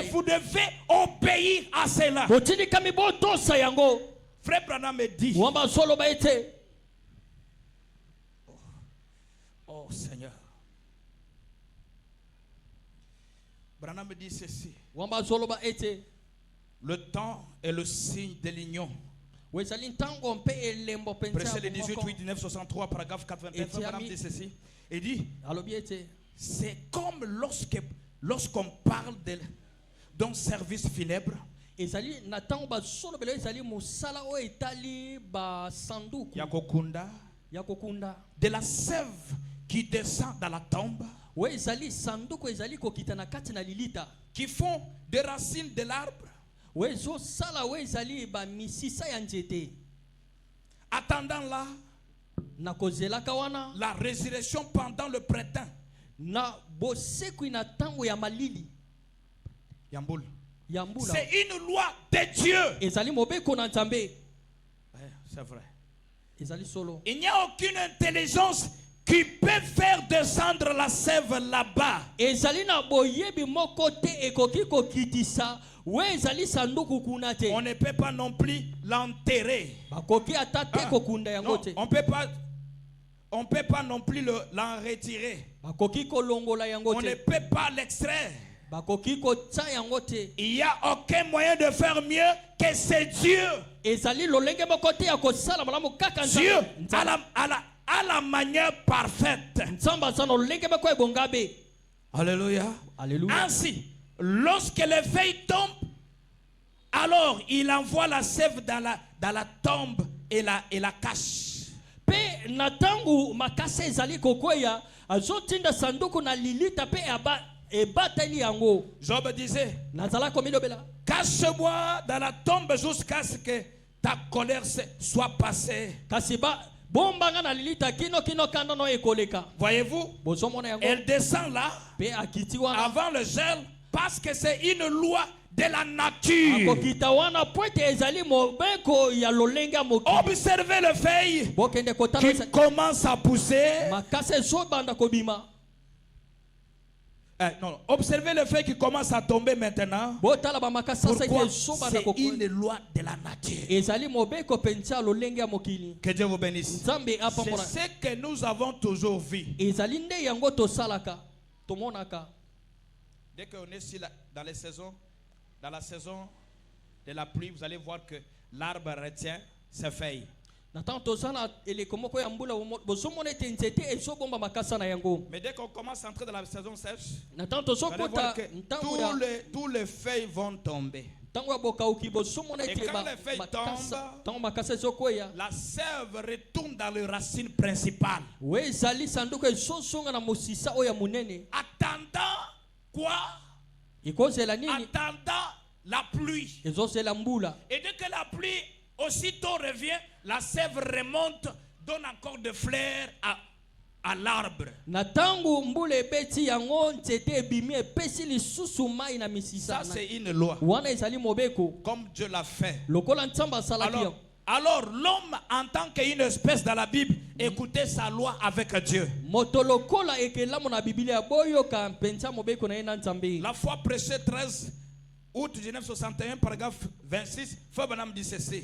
vous devez obéir à cela. Frère Branham me dit, oh Seigneur, Branham me dit ceci: le temps est le signe de l'union. Prêchez le 18-8-1963, paragraphe 81. Branham dit ceci. Il dit, c'est comme lorsqu'on parle d'un service funèbre. Yakokunda, de la sève qui descend dans la tombe, qui font des racines de l'arbre. Attendant là, la résurrection pendant le printemps. C'est une loi de Dieu. C'est vrai. Il n'y a aucune intelligence qui peut faire descendre la sève là-bas. On ne peut pas non plus l'enterrer. Non, on peut pas non plus l'en retirer. On ne peut pas l'extraire. Il n'y a aucun moyen de faire mieux que c'est Dieu. Dieu à la manière parfaite. Alléluia. Ainsi, lorsque les feuilles tombent, alors il envoie la sève dans la tombe et la cache. Job disait, cache-moi dans la tombe jusqu'à ce que ta colère soit passée. Voyez-vous, elle descend là avant le gel parce que c'est une loi de la nature. Observez le feuille qui commence à pousser. Non, observez le fait qu'il commence à tomber maintenant. Pourquoi? C'est une loi de la nature. Que Dieu vous bénisse. C'est ce que nous avons toujours vu. Dès qu'on est ici dans la saison de la pluie, vous allez voir que l'arbre retient ses feuilles. Mais dès qu'on commence à entrer dans la saison sèche, vous allez voir que tous les feuilles vont tomber. Et quand les feuilles tombent, la sève retourne dans les racines principales. Attendant quoi? Attendant la pluie. Et dès que la pluie aussitôt revient, la sève remonte, donne encore des fleurs à l'arbre. Ça c'est une loi. Comme Dieu l'a fait. Alors l'homme en tant qu'une espèce dans la Bible écoutait sa loi avec Dieu. La foi prêchée 13 août 1961 paragraphe 26 Fabanam dit ceci.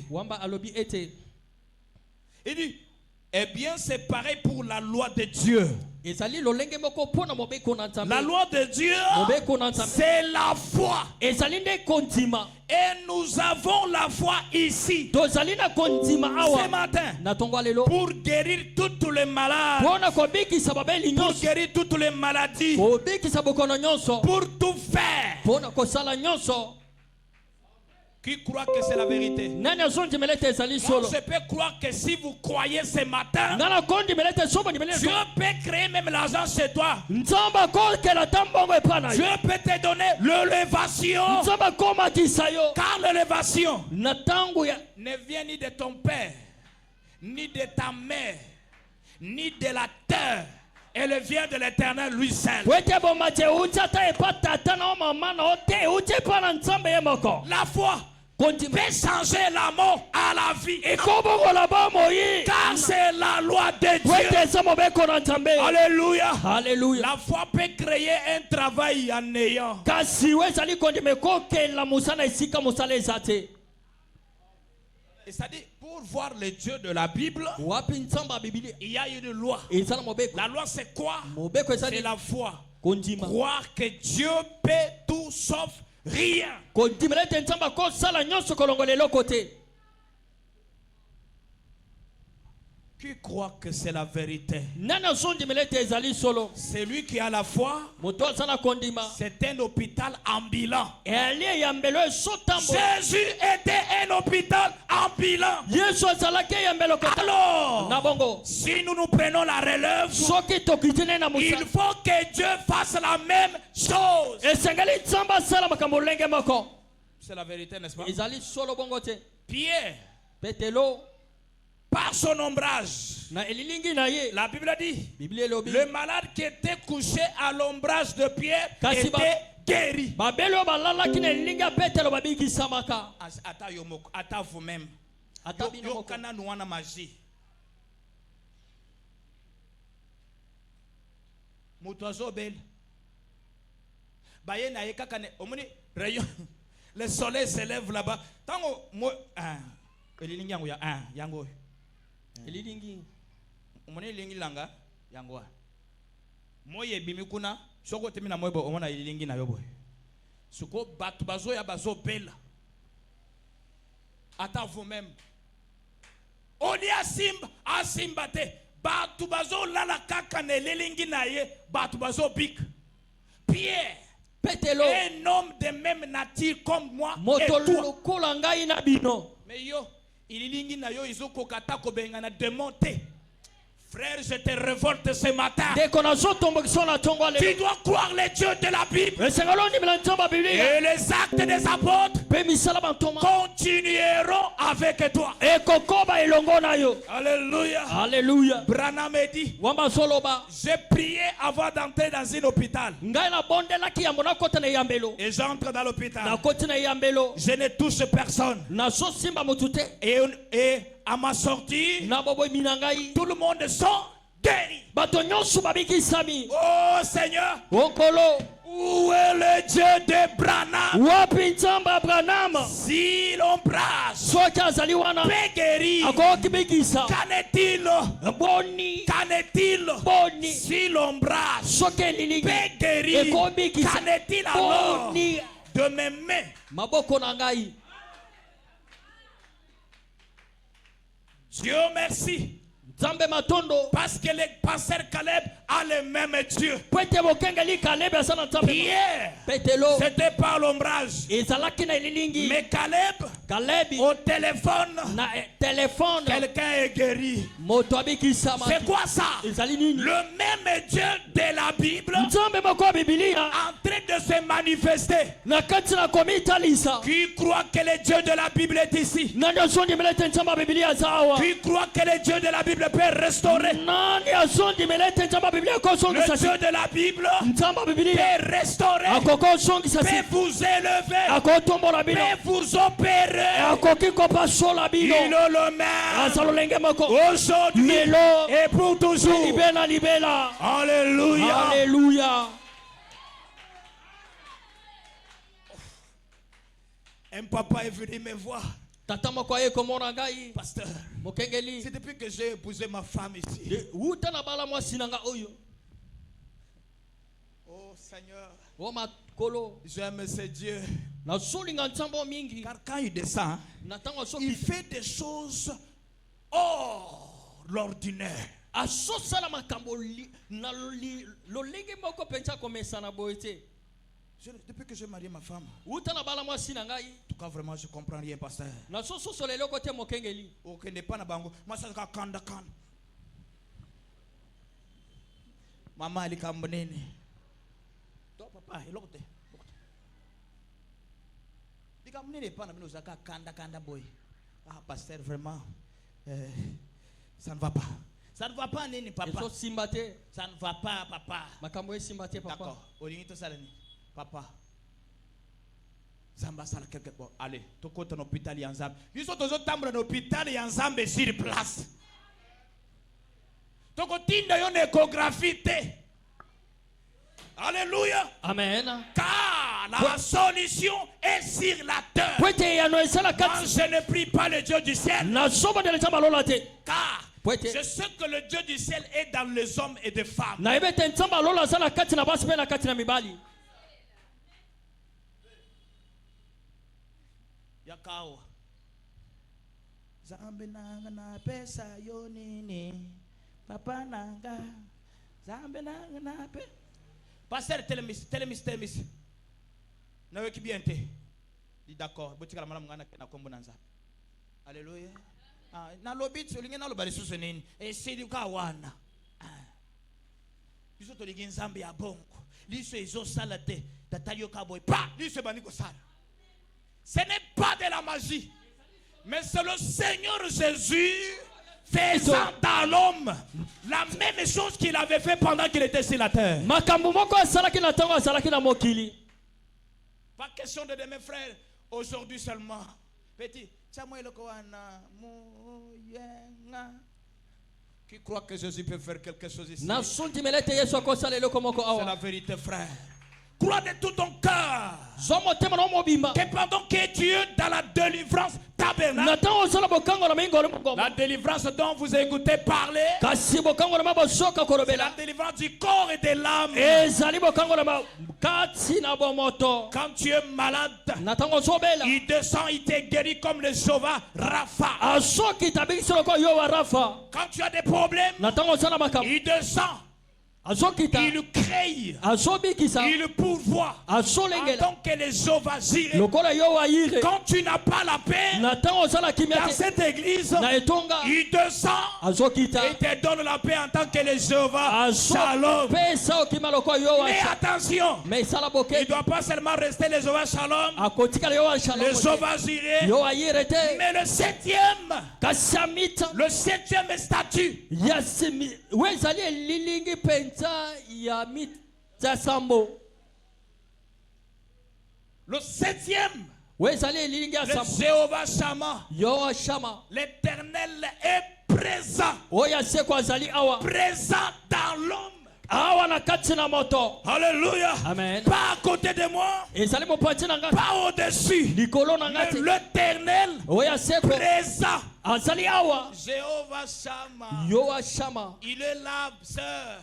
Il dit, eh bien c'est pareil pour la loi de Dieu. La loi de Dieu, c'est la foi. Et nous avons la foi ici ce matin pour guérir toutes les malades, pour guérir toutes les maladies, pour tout faire. Qui croit que c'est la vérité? On se peut croire que si vous croyez ce matin, Dieu peut créer même l'argent chez toi. Dieu peut te donner l'élévation. Car l'élévation ne vient ni de ton père, ni de ta mère, ni de la terre. Elle vient de l'Éternel lui seul. La foi peut changer la mort à la vie. Car c'est la loi de Dieu. Alléluia. Alléluia. La foi peut créer un travail en néant. Et ça dit, pour voir le Dieu de la Bible, il y a une loi. La loi c'est quoi? C'est la foi. Croire que Dieu peut tout sauf rien. Qui croit que c'est la vérité? C'est lui qui a la foi. C'est un hôpital ambulant. Jésus était un hôpital ambulant. Alors, si nous nous prenons la relève, il faut que Dieu fasse la même chose. C'est la vérité, n'est-ce pas? Pierre, par son ombrage, la Bible dit, le malade qui était couché à l'ombrage de Pierre était guéri. Attends vous-même. Magie. Le soleil se lève là-bas. Elilingi langa yangwa moye bimikuna soko temina moyebo omona elilingi na yobo suko batu bazo ya bazo bela ata vous-même oni asimba te batu bazo lala kaka ne elilingi na ye batu bazo bik. Pierre, un homme de même nature comme moi et toi. Mais yo ililingi na yo izoko katako bengana démonter. Frère, je te révolte ce matin. Tu dois croire les dieux de la Bible. Et les actes des apôtres continueront avec toi. Alléluia. Alléluia. Branham dit, j'ai prié avant d'entrer dans un hôpital. Et j'entre dans l'hôpital. Je ne touche personne. Et à ma sortie, tout le monde sort guéri. Oh Seigneur, où est le Dieu de Branham? Si l'ombrage peut guérir, qu'en est-il? Si l'ombrage peut guérir, qu'en est-il alors de mes mains? Dieu merci. Parce que le pasteur Caleb a le même Dieu. Pierre, c'était par l'ombrage. Mais Caleb, au téléphone, quelqu'un est guéri. C'est quoi ça? Le même Dieu de la Bible en train de se manifester. Qui croit que le Dieu de la Bible est ici? Qui croit que le Dieu de la Bible peut restaurer? Le Dieu de la Bible peut restaurer, peut vous élever, peut vous opérer. Il est le même aujourd'hui et pour toujours. Alléluia. Alléluia. Un papa est venu me voir. Pasteur, c'est depuis que j'ai épousé ma femme ici. Oh Seigneur, j'aime ce Dieu. Car quand il descend, il fait des choses hors l'ordinaire. Depuis que j'ai marié ma femme, en tout cas vraiment je comprends rien, pasteur. Ok, n'est pas na bango. Moi ça ka kanda kan. Maman ali kambonene. To papa elote. Dikamnene pas na bino zaka kanda boy. Ah pasteur vraiment ça ne va pas. Ça ne va pas nini papa. Ça ne va pas papa. D'accord. Olingi salani. Papa, Zamba sala quelque part. Allez, tu côté un hôpital Yanzam. Ils sont tous dans l'hôpital Yanzam sur place. Tu côté une échographie. Alléluia. Amen. Car la solution est sur la terre. Moi, je ne prie pas le Dieu du ciel. Car je sais que le Dieu du ciel est dans les hommes et des femmes. Yakawa Zambe nanga na pesa yo nini papa nanga Zambe nanga na pe Pasteur telemis na weki bien te di d'accord botika la malamu ngana na kombo nanza. Alléluia. Ah na lobit solinga na lobali susu nini esidi ka wana biso to lingi nzambe ya bongo liso ezo sala te tatayo ka boy pa liso bani ko sala. Ce n'est pas de la magie, mais c'est le Seigneur Jésus faisant dans l'homme la même chose qu'il avait fait pendant qu'il était sur la terre. Pas question de mes frères, aujourd'hui seulement. Petit, qui croit que Jésus peut faire quelque chose ici? C'est la vérité, frère. Crois de tout ton cœur que pendant que Dieu dans la délivrance tabernacle, la délivrance dont vous écoutez parler, c'est la délivrance du corps et de l'âme. Quand tu es malade, il descend, il te guérit comme le Jéhovah Rapha. Quand tu as des problèmes, il descend. Il crée, il pourvoit en tant que les Jéhovah Jireh. Quand tu n'as pas la paix dans cette église, il descend et te donne la paix en tant que les Jéhovah Shalom. Mais attention, il ne doit pas seulement rester les Jéhovah Shalom, les Jéhovah Jireh, mais le septième statut. Le septième, le Jéhovah Shammah, l'Éternel est présent, présent dans l'homme. Alléluia. Amen. Pas à côté de moi, pas au-dessus, mais l'Éternel présent. Jéhovah Shammah, il est là, sœur,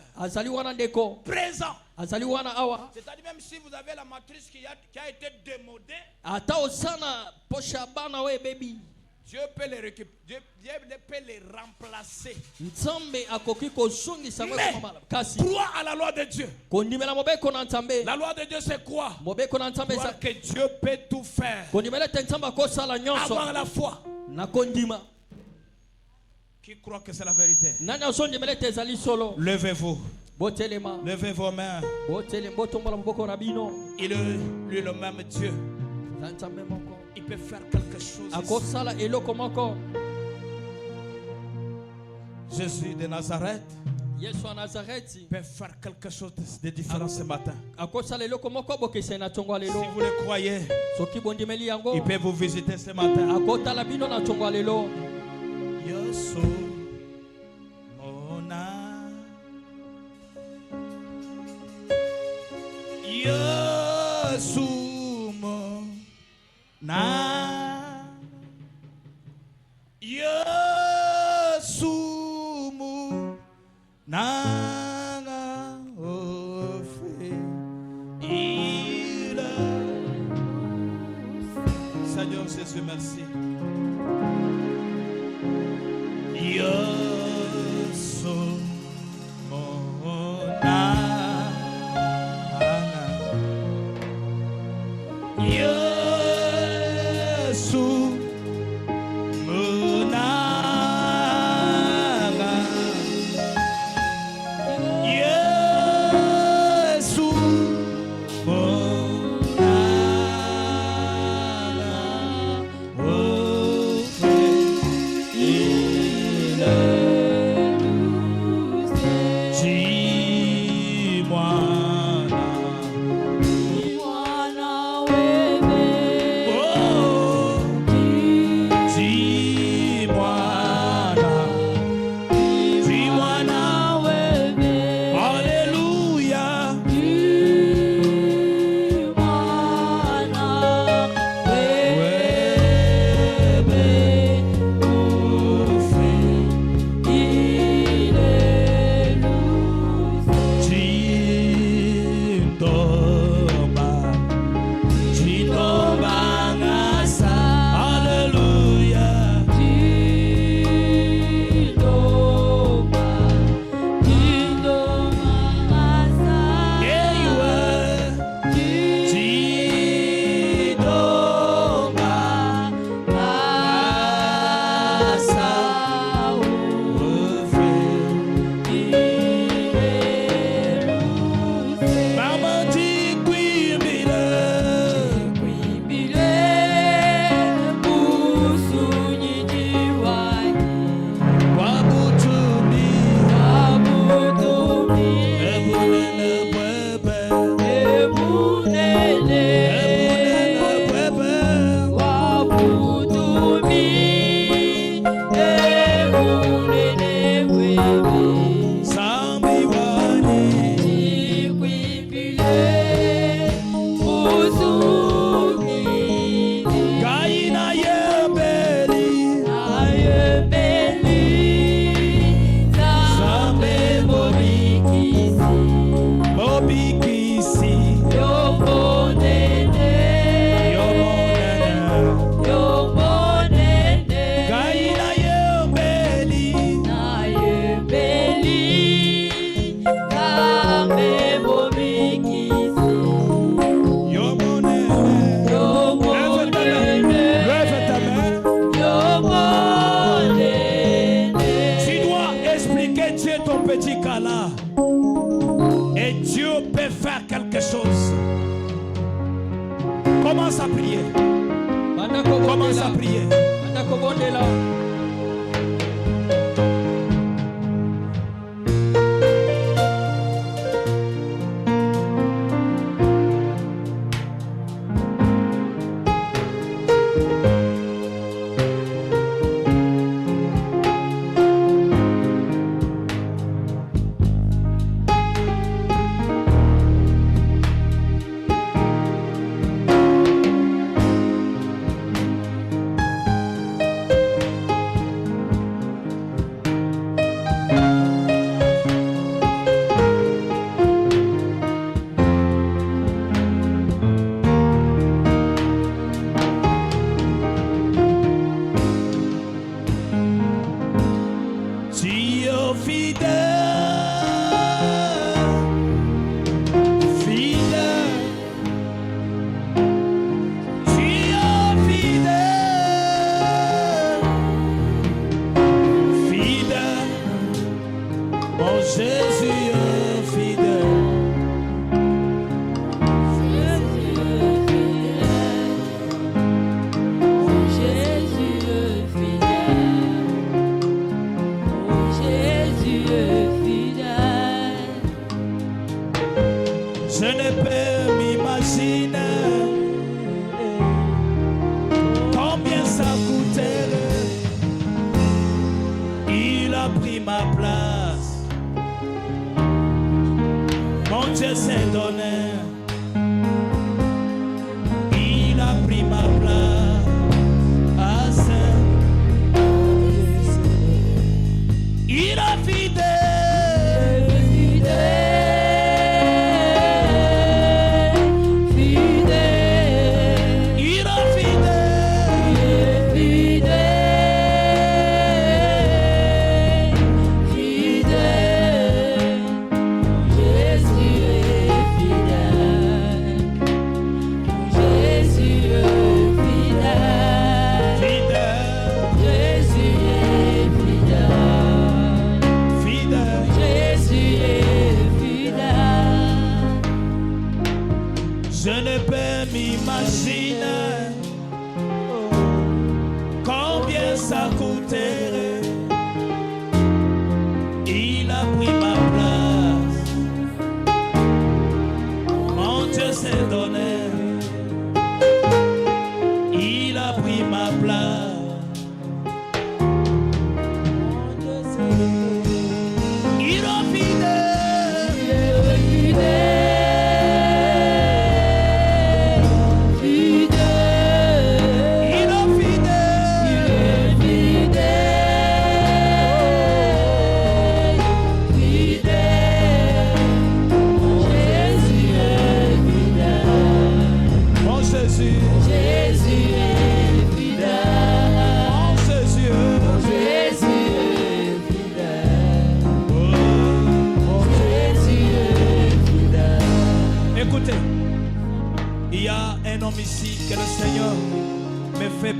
présent. C'est-à-dire même si vous avez la matrice qui a été démodée, Dieu peut les récupérer. Dieu peut les remplacer. Mais crois à la loi de Dieu. La loi de Dieu c'est quoi? Croire que Dieu peut tout faire. Avoir la foi. Qui croit que c'est la vérité? Levez-vous. Levez vos mains. Il est lui le même Dieu. Il peut faire quelque chose. Jésus de Nazareth peut faire quelque chose de différent ce matin. Si vous le croyez, il peut vous visiter ce matin. Yesu mona Yesu mona Yesu mona Seigneur Jésus, merci. Yesu mona Yesu mona Yesu Commence à prier. Commence à prier.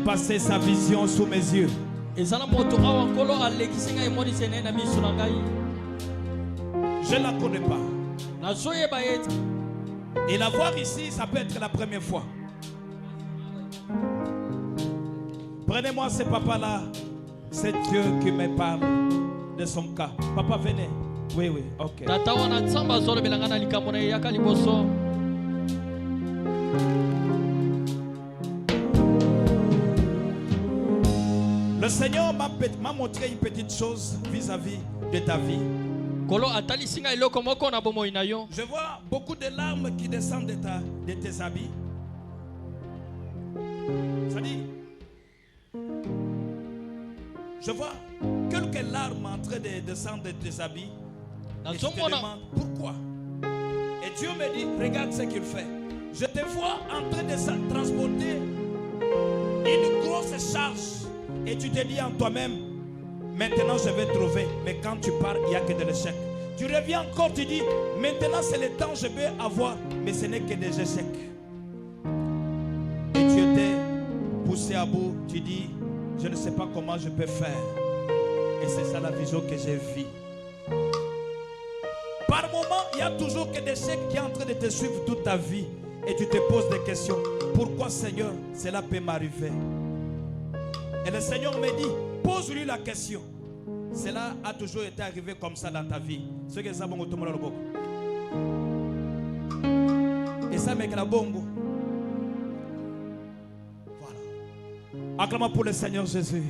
Passer sa vision sous mes yeux. Je ne la connais pas. Et la voir ici, ça peut être la première fois. Prenez-moi ce papa-là. C'est Dieu qui me parle de son cas. Papa, venez. Oui, oui, ok. Le Seigneur m'a montré une petite chose vis-à-vis de ta vie. Je vois beaucoup de larmes qui descendent de tes habits. Ça dit, je vois quelques larmes en train de descendre de tes habits. Et je te demande pourquoi. Et Dieu me dit, regarde ce qu'il fait. Je te vois en train de transporter une grosse charge. Et tu te dis en toi-même, maintenant je vais trouver. Mais quand tu pars, il n'y a que de l'échec. Tu reviens encore, tu dis, maintenant c'est le temps, je vais avoir. Mais ce n'est que des échecs. Et tu étais poussé à bout. Tu dis, je ne sais pas comment je peux faire. Et c'est ça la vision que j'ai vue. Par moment, il y a toujours que des échecs qui sont en train de te suivre toute ta vie. Et tu te poses des questions. Pourquoi, Seigneur, cela peut m'arriver? Et le Seigneur me dit, pose-lui la question. Cela a toujours été arrivé comme ça dans ta vie. Ce que ça bongo tout le monde. Et ça me la bongo. Voilà. Acclamons pour le Seigneur Jésus.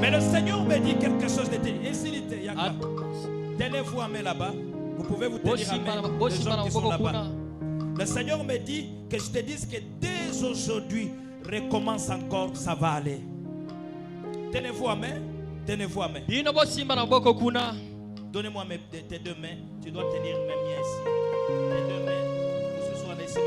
Mais le Seigneur me dit quelque chose de terrible. Tenez-vous à main là-bas. Vous pouvez vous tenir à main. Les gens qui sont là-bas. Le Seigneur me dit que je te dise que dès aujourd'hui, recommence encore, ça va aller. Tenez-vous à main. Tenez-vous à main. Donnez-moi tes deux mains. Tu dois tenir mes miens ici. Tes deux mains. Ce soir, ici,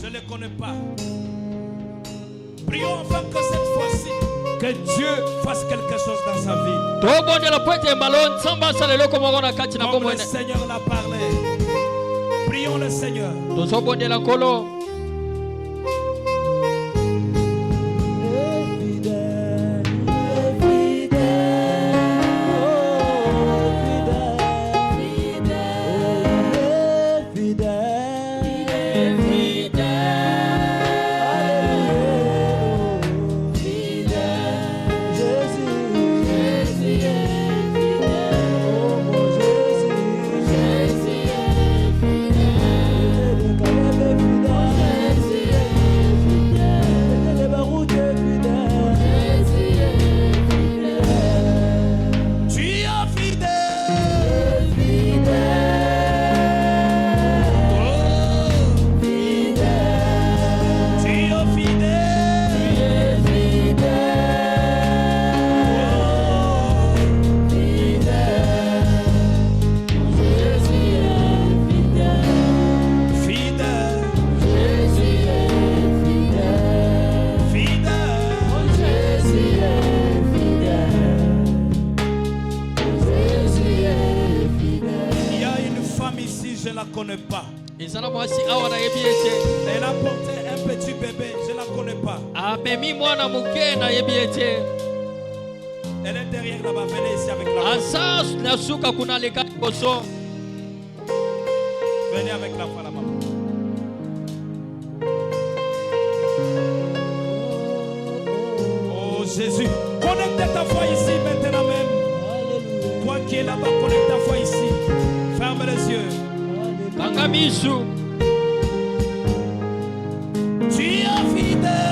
Je ne les connais pas. Prions enfin que cette fois-ci, que Dieu fasse quelque chose dans sa vie. Comme le Seigneur l'a parlé. Prions le Seigneur. Elle a porté un petit bébé, je ne la connais pas. Elle est derrière là-bas, venez ici avec la femme. Venez avec la femme là-bas. Oh Jésus, connecte ta foi ici maintenant même. Toi qui es là-bas, connecte ta foi ici. Ferme les yeux. Tu es fidèle.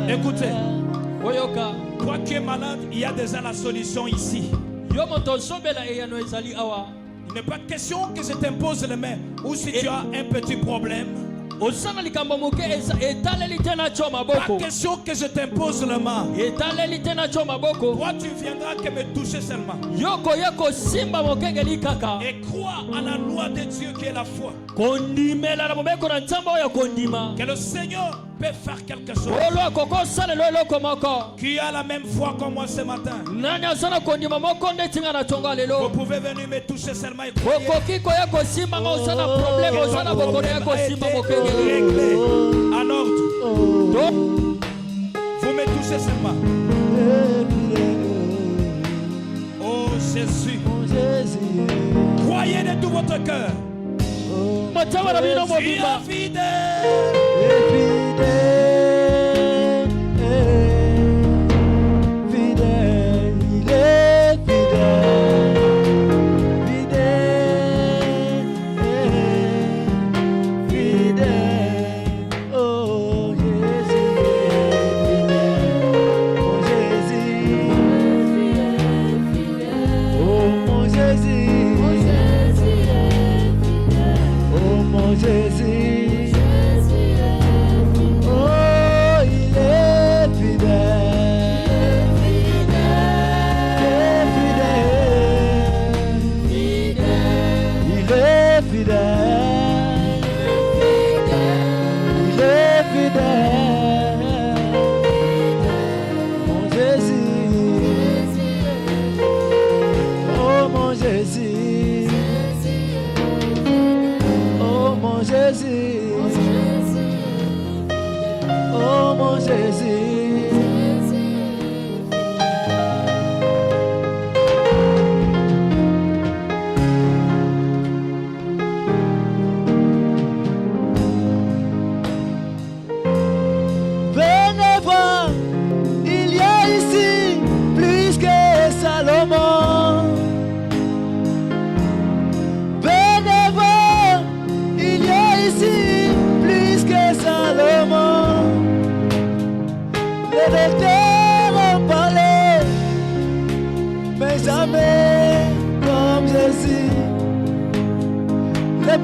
Écoutez, toi qui es malade, il y a déjà la solution ici. Il n'est pas question que je t'impose les mains ou si tu as un petit problème. Pas question que je t'impose les mains. Toi tu viendras que me toucher seulement. Et crois à la loi de Dieu qui est la foi. Que le Seigneur peut faire quelque chose. Qui a la même foi que moi ce matin. Vous pouvez venir me toucher seulement et prier. Réglé en ordre. Vous me touchez seulement. Oh Jésus. Croyez de tout votre cœur. Tu es fidèle.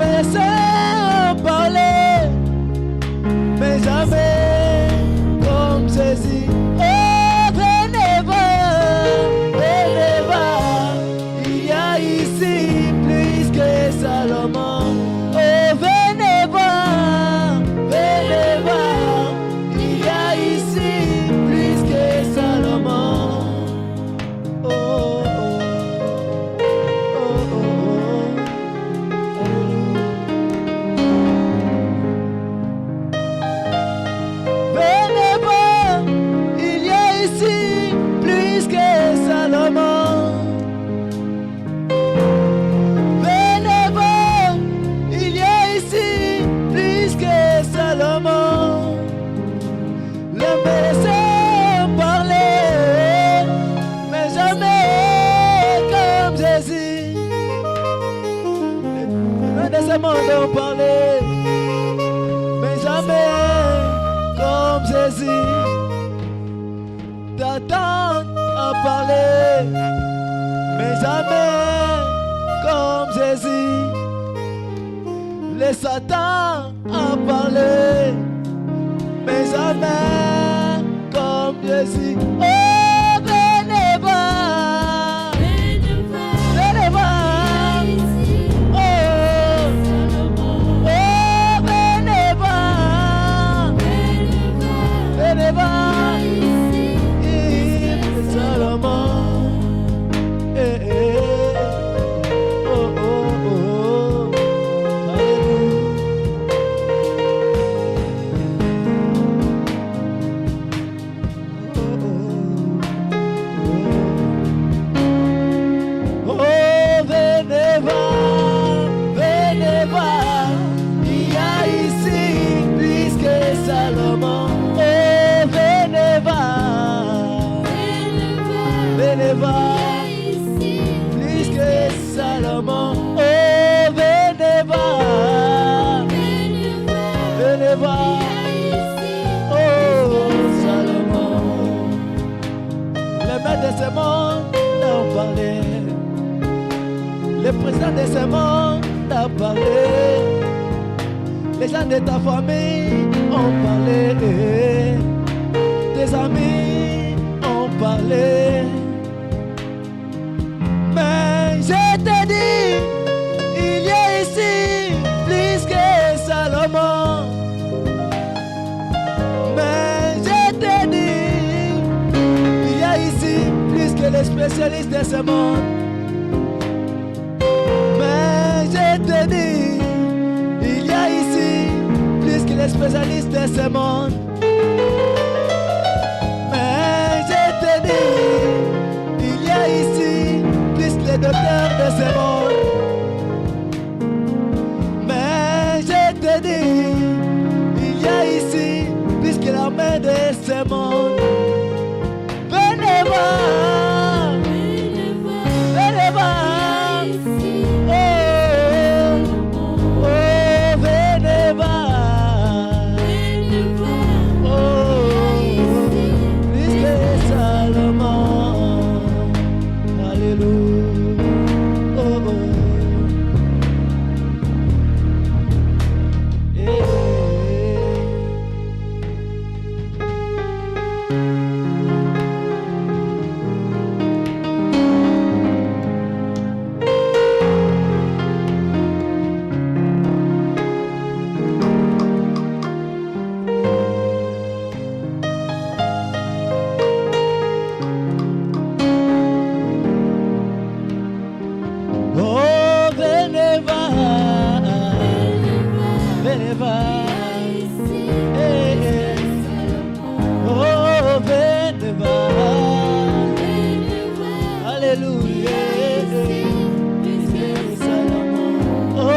médecins ont parlé, mais jamais comme ceci. Oh, venez voir, il y a ici plus que Salomon. Oh, venez voir, il y a ici plus que Salomon. Oh, oh, oh, oh, oh. Venez voir, il y a ici plus que Salomon. Venez voir, il y a ici plus que Salomon. Les médecins ont parlé, mais jamais comme Jésus. Les médecins ont parlé, mais jamais comme Jésus. Ta tante a parlé, mais jamais comme Jésus. Les Satan a parlé, mais jamais comme Jésus. Oh, venez voir, venez voir. Oh, venez voir, venez voir. Il Salomon. Eh, eh. Oh, oh, oh. Oh, venez voir, il y a ici plus que Salomon. Oh, venez voir, plus que Salomon. Oh, venez voir, oh, Salomon. Les maîtres de ce monde ont parlé, le président de ce monde a parlé, les gens de ta famille ont parlé, tes amis ont parlé. Mais je te dis, il y a ici plus que Salomon. Mais je te dis, il y a ici plus que les spécialistes de ce monde. Mais je te dis, il y a ici plus que les spécialistes de ce monde. Mais je te dis, il y a ici plus que les docteurs de ce monde. Mais je te dis, il y a ici plus que l'armée de ce monde. Venez voir, venez voir. Oh, oh, venez voir. Oh, plus que Salomon. Alléluia. Oh, oh. Yeah. Oh, venez voir, venez voir. Eh, eh. Oh, venez voir. Alléluia. Oh,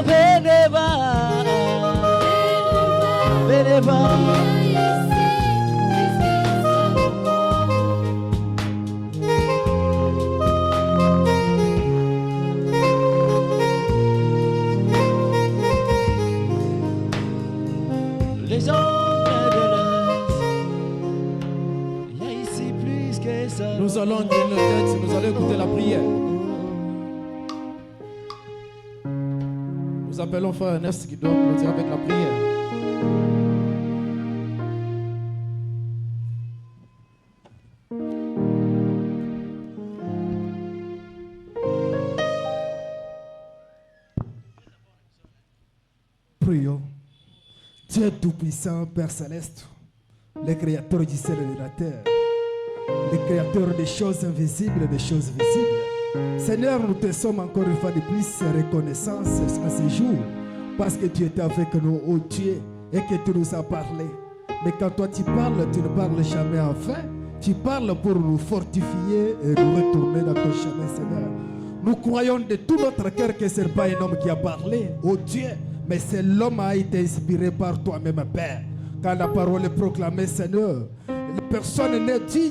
venez voir, venez voir. Les gens de l'Est, il y a ici plus que ça. Nous allons incliner nos têtes, nous allons écouter la prière. Vous appelons Frère Ernest qui doit clôturer avec la prière. Prions. Dieu Tout-Puissant, Père Céleste, le Créateur du ciel et de la terre, le Créateur des choses invisibles et des choses visibles. Seigneur, nous te sommes encore une fois de plus reconnaissance à ce jour, parce que tu étais avec nous, oh Dieu, et que tu nous as parlé. Mais quand toi tu parles, tu ne parles jamais en vain. Tu parles pour nous fortifier et nous retourner dans ton chemin, Seigneur. Nous croyons de tout notre cœur que ce n'est pas un homme qui a parlé, oh Dieu, mais c'est l'homme qui a été inspiré par toi-même, Père. Quand la parole est proclamée, Seigneur, personne n'est digne.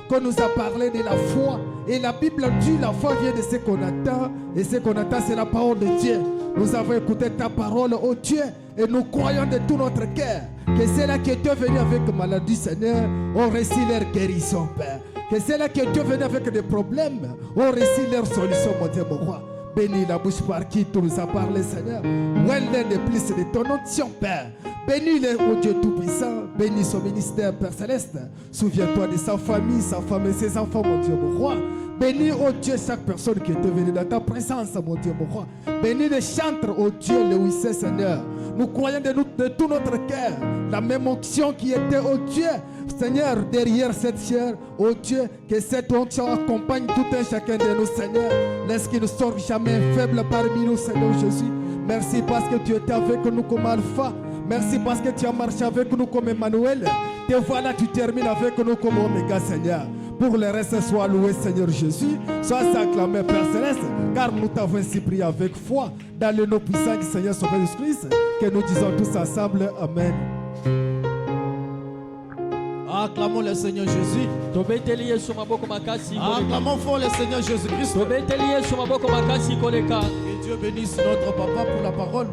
Qu'on nous a parlé de la foi. Et la Bible dit la foi vient de ce qu'on attend. Et ce qu'on attend, c'est la parole de Dieu. Nous avons écouté ta parole, oh Dieu. Et nous croyons de tout notre cœur que c'est là que tu es venu avec maladie, Seigneur. On réussit leur guérison, Père. Que c'est là que tu es venu avec des problèmes. On réussit leur solution, mon Dieu, mon roi. Bénis la bouche par qui tu nous as parlé, Seigneur. Well, de plus de ton onction, Père. Bénis-le, oh Dieu Tout-Puissant. Bénis son ministère, Père Céleste. Souviens-toi de sa famille, sa femme et ses enfants, mon Dieu, mon roi. Bénis, oh Dieu, chaque personne qui est venue dans ta présence, mon Dieu, mon roi. Bénis les chantres, oh Dieu, le huissier, Seigneur. Nous croyons de tout notre cœur la même onction qui était, oh Dieu, Seigneur, derrière cette chair, oh Dieu, que cette onction accompagne tout un chacun de nous, Seigneur. Laisse qu'il ne sorte jamais faible parmi nous, Seigneur Jésus. Merci parce que tu étais avec nous comme Alpha. Merci parce que tu as marché avec nous comme Emmanuel. Te voilà, tu termines avec nous comme Oméga, Seigneur. Pour le reste, sois loué, Seigneur Jésus. Sois acclamé, Père Céleste, car nous t'avons ainsi prié avec foi dans le nom puissant du Seigneur Sauveur Jésus-Christ, que nous disons tous ensemble, Amen. Acclamons le Seigneur Jésus. Acclamons fort le Seigneur Jésus-Christ. Que Dieu bénisse notre papa pour la parole.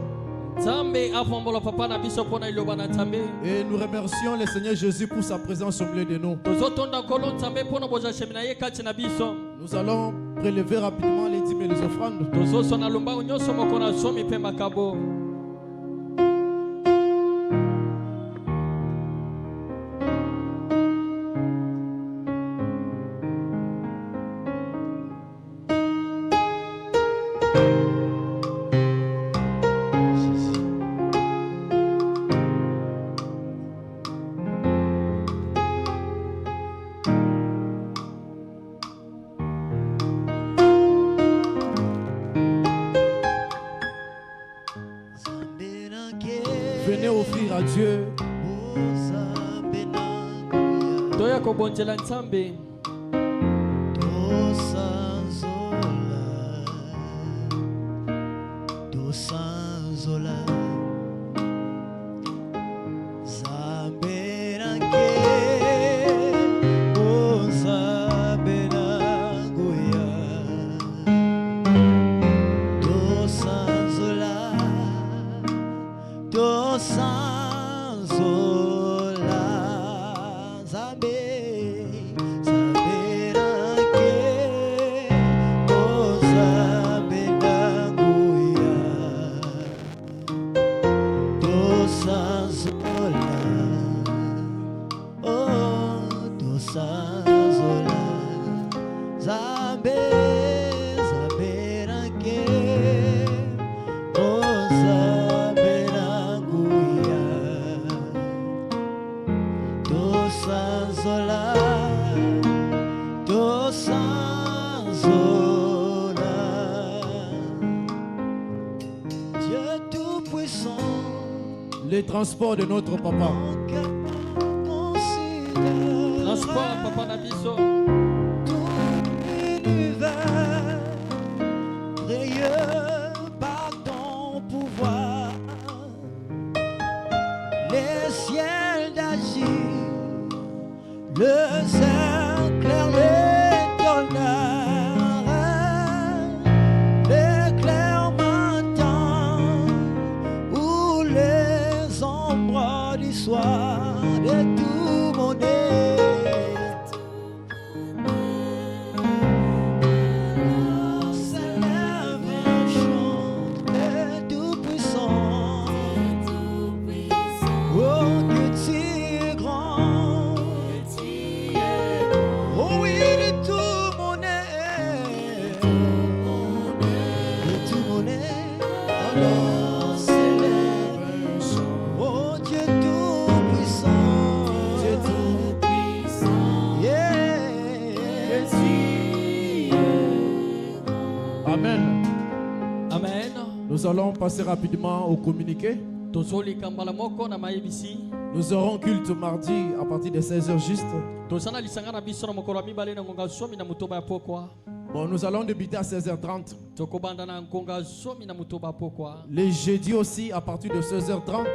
Et nous remercions le Seigneur Jésus pour sa présence au milieu de nous. Nous allons prélever rapidement les dîmes et les offrandes. Venez offrir à Dieu. Les transports de notre papa. Transport, papa Nabiso. Par ton pouvoir, les ciels d'agir, le cercle, l'éclair matin ou les ombres du soir de tout mon être. S'élève un chant de tout puissant. Nous allons passer rapidement au communiqué. Nous aurons culte mardi à partir de 16h juste. Bon, nous allons débuter à 16h30. Les jeudis aussi à partir de 16h30.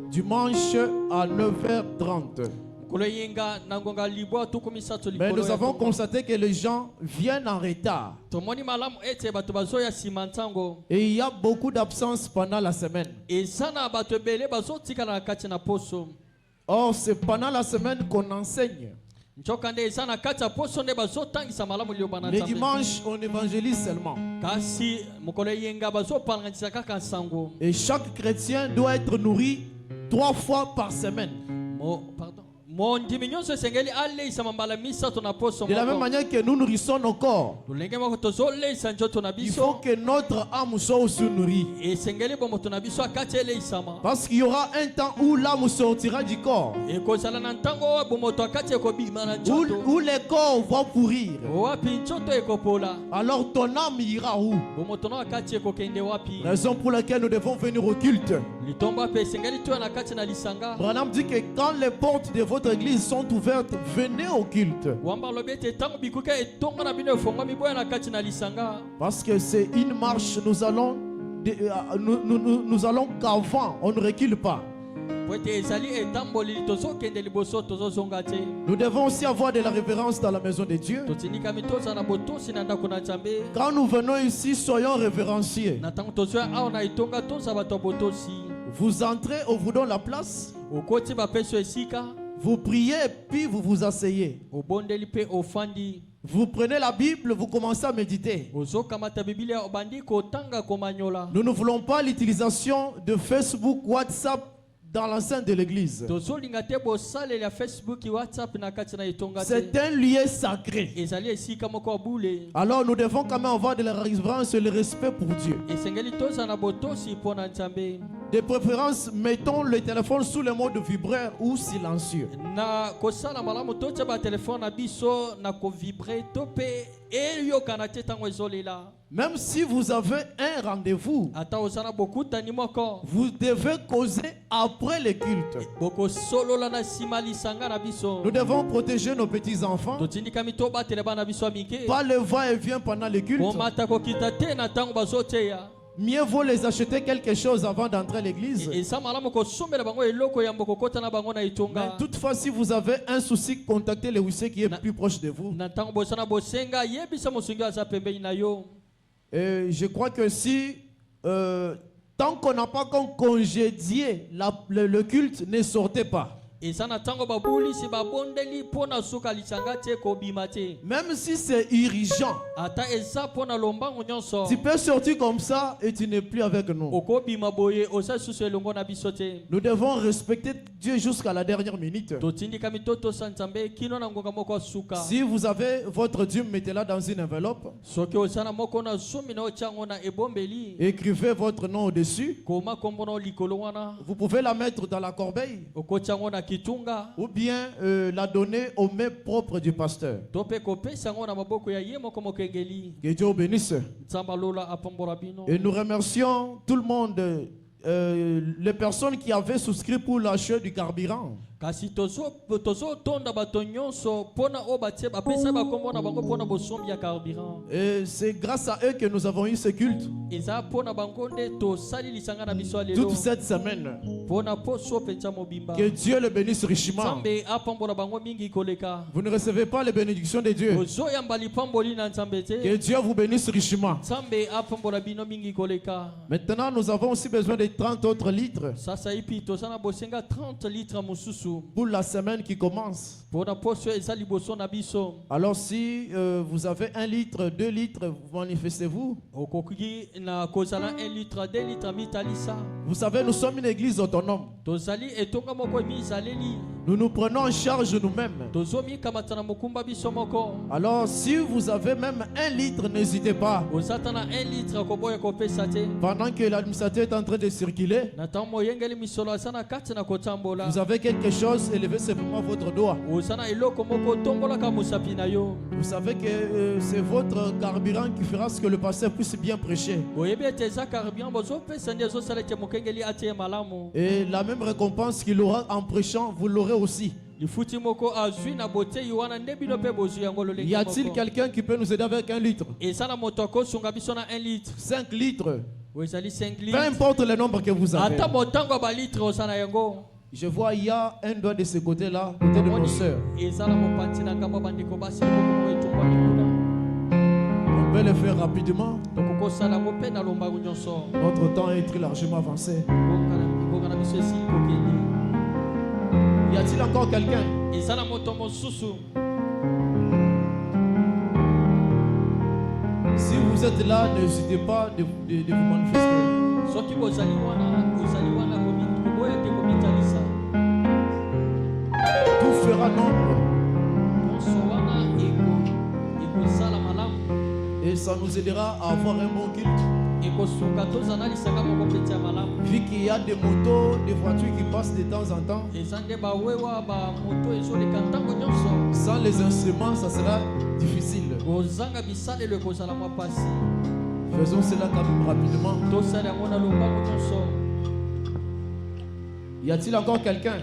Dimanche à 9h30. Mais nous avons constaté que les gens viennent en retard. Et il y a beaucoup d'absence pendant la semaine. Or, c'est pendant la semaine qu'on enseigne. Les dimanches, on évangélise seulement. Et chaque chrétien doit être nourri 3 fois par semaine. De la même manière que nous nourrissons nos corps, il faut que notre âme soit aussi nourrie. Parce qu'il y aura un temps où l'âme sortira du corps, où les corps vont pourrir. Alors ton âme ira où? Raison pour laquelle nous devons venir au culte. Branham dit que quand les portes de votre église sont ouvertes, venez au culte. Parce que c'est une marche, nous allons qu'avant, on ne recule pas. Nous devons aussi avoir de la révérence dans la maison de Dieu. Quand nous venons ici, soyons révérencieux. Vous entrez, on vous donne la place. Vous priez puis vous vous asseyez. Vous prenez la Bible, vous commencez à méditer. Nous ne voulons pas l'utilisation de Facebook, WhatsApp dans l'enceinte de l'église. C'est un lieu sacré. Alors nous devons quand même avoir de la révérence et le respect pour Dieu. De préférence, mettons le téléphone sous le mode vibreur ou silencieux. Même si vous avez un rendez-vous, vous devez causer après le culte. Nous devons protéger nos petits-enfants. Pas le va-et-vient pendant le culte. Mieux vaut les acheter quelque chose avant d'entrer à l'église. Mais toutefois, si vous avez un souci, contactez le huissier qui est plus proche de vous. Et je crois que si tant qu'on n'a pas congédié le culte, ne sortez pas. Même si c'est urgent, tu peux sortir comme ça et tu n'es plus avec nous. Nous devons respecter Dieu jusqu'à la dernière minute. Si vous avez votre dîme, mettez-la dans une enveloppe. Écrivez votre nom au-dessus. Vous pouvez la mettre dans la corbeille. Ou bien la donner aux mains propres du pasteur. Que Dieu bénisse. Et nous remercions tout le monde, les personnes qui avaient souscrit pour l'achat du carburant. Et c'est grâce à eux que nous avons eu ce culte. Toute cette semaine. Que Dieu le bénisse richement. Vous ne recevez pas les bénédictions de Dieu. Que Dieu vous bénisse richement. Maintenant, nous avons aussi besoin de 30 autres litres. Pour la semaine qui commence. Alors si vous avez 1 litre, 2 litres, manifestez-vous. Vous savez, nous sommes une église autonome. Nous nous prenons en charge nous-mêmes. Alors, si vous avez même 1 litre, n'hésitez pas. Pendant que l'administrateur est en train de circuler, vous avez quelque chose, élevez simplement votre doigt. Vous savez que c'est votre carburant qui fera ce que le pasteur puisse bien prêcher. Et la même récompense qu'il aura en prêchant, vous l'aurez aussi. Y a-t-il quelqu'un qui peut nous aider avec 1 litre? 5 litres. Peu importe le nombre que vous avez. Je vois, il y a un doigt de ce côté-là, côté de nos sœurs. On peut le faire rapidement. Notre temps est très largement avancé. Y a-t-il encore quelqu'un? Si vous êtes là, n'hésitez pas de vous manifester. Tout fera nombre. Et ça nous aidera à avoir un bon culte. Vu qu'il y a des motos, des voitures qui passent de temps en temps, sans les instruments, ça sera difficile. Faisons cela quand même rapidement. Y a-t-il encore quelqu'un?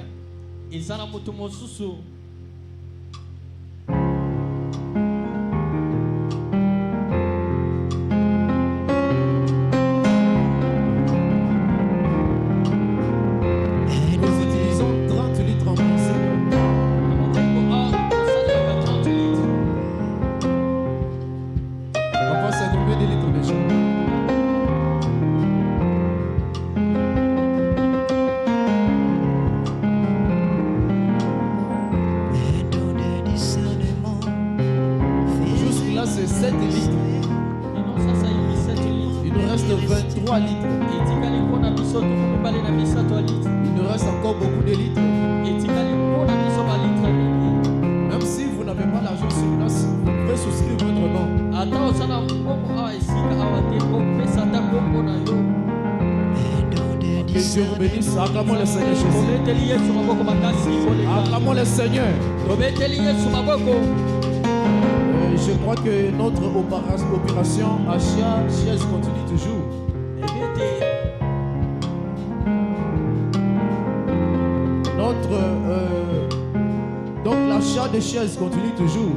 Acclamons le Seigneur Jésus. Acclamons le Seigneur. Je crois que notre opération Achia Chaise continue toujours. Donc l'achat des chaises continue toujours.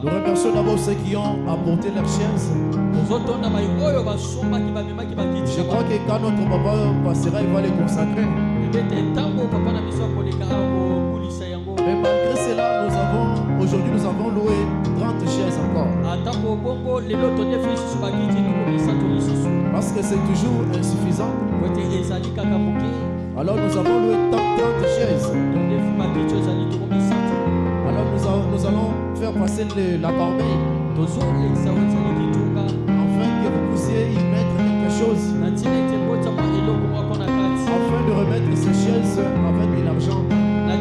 Nous remercions d'abord ceux qui ont apporté leurs chaises. Je crois que quand notre papa passera, il va les consacrer. Mais malgré cela, aujourd'hui nous avons loué 30 chaises encore. Parce que c'est toujours insuffisant. Alors nous avons loué 30 chaises. Alors nous allons faire passer la corbeille. Afin que vous puissiez y mettre quelque chose. Afin de remettre ces chaises avec de l'argent. Un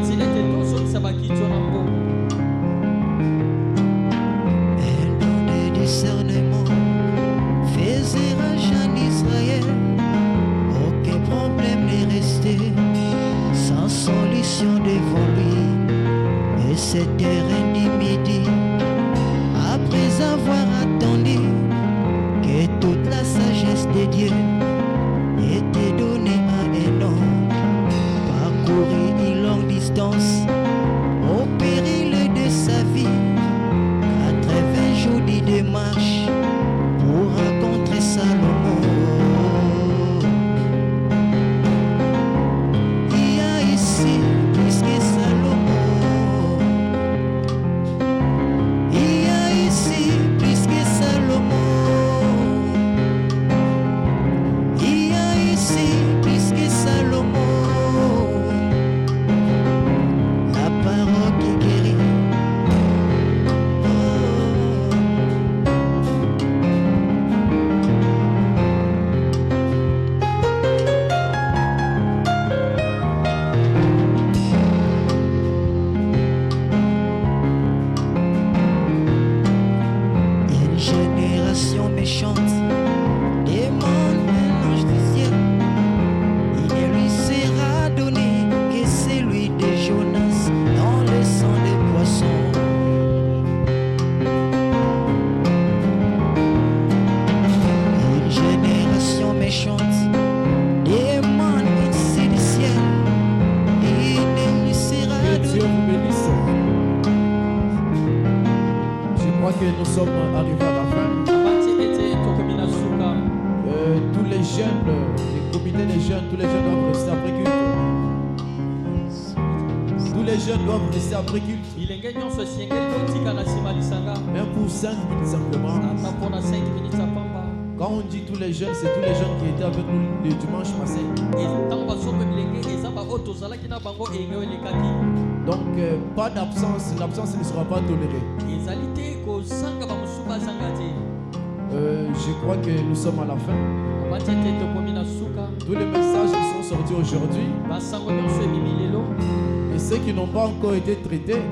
don de discernement faisait rage en Israël. Aucun problème n'est resté sans solution devant lui. Et c'était lundi midi, après avoir attendu que toute la sagesse de Dieu était donnée à un homme, parcourir une longue distance au péril de sa vie, 80 jours de démarche pour rencontrer Salomon. Il y a ici plus que Salomon. Il y a ici plus que Salomon. Il y a ici plus que Salomon. jeunes, les comités des jeunes, tous les jeunes doivent rester après culte. Tous les jeunes doivent rester après culte. Même pour 5 minutes simplement. Quand on dit tous les jeunes, c'est tous les jeunes qui étaient avec nous le dimanche passé. Donc pas d'absence, l'absence ne sera pas tolérée. Je crois que nous sommes à la fin. Tous les messages qui sont sortis aujourd'hui et ceux qui n'ont pas encore été traités,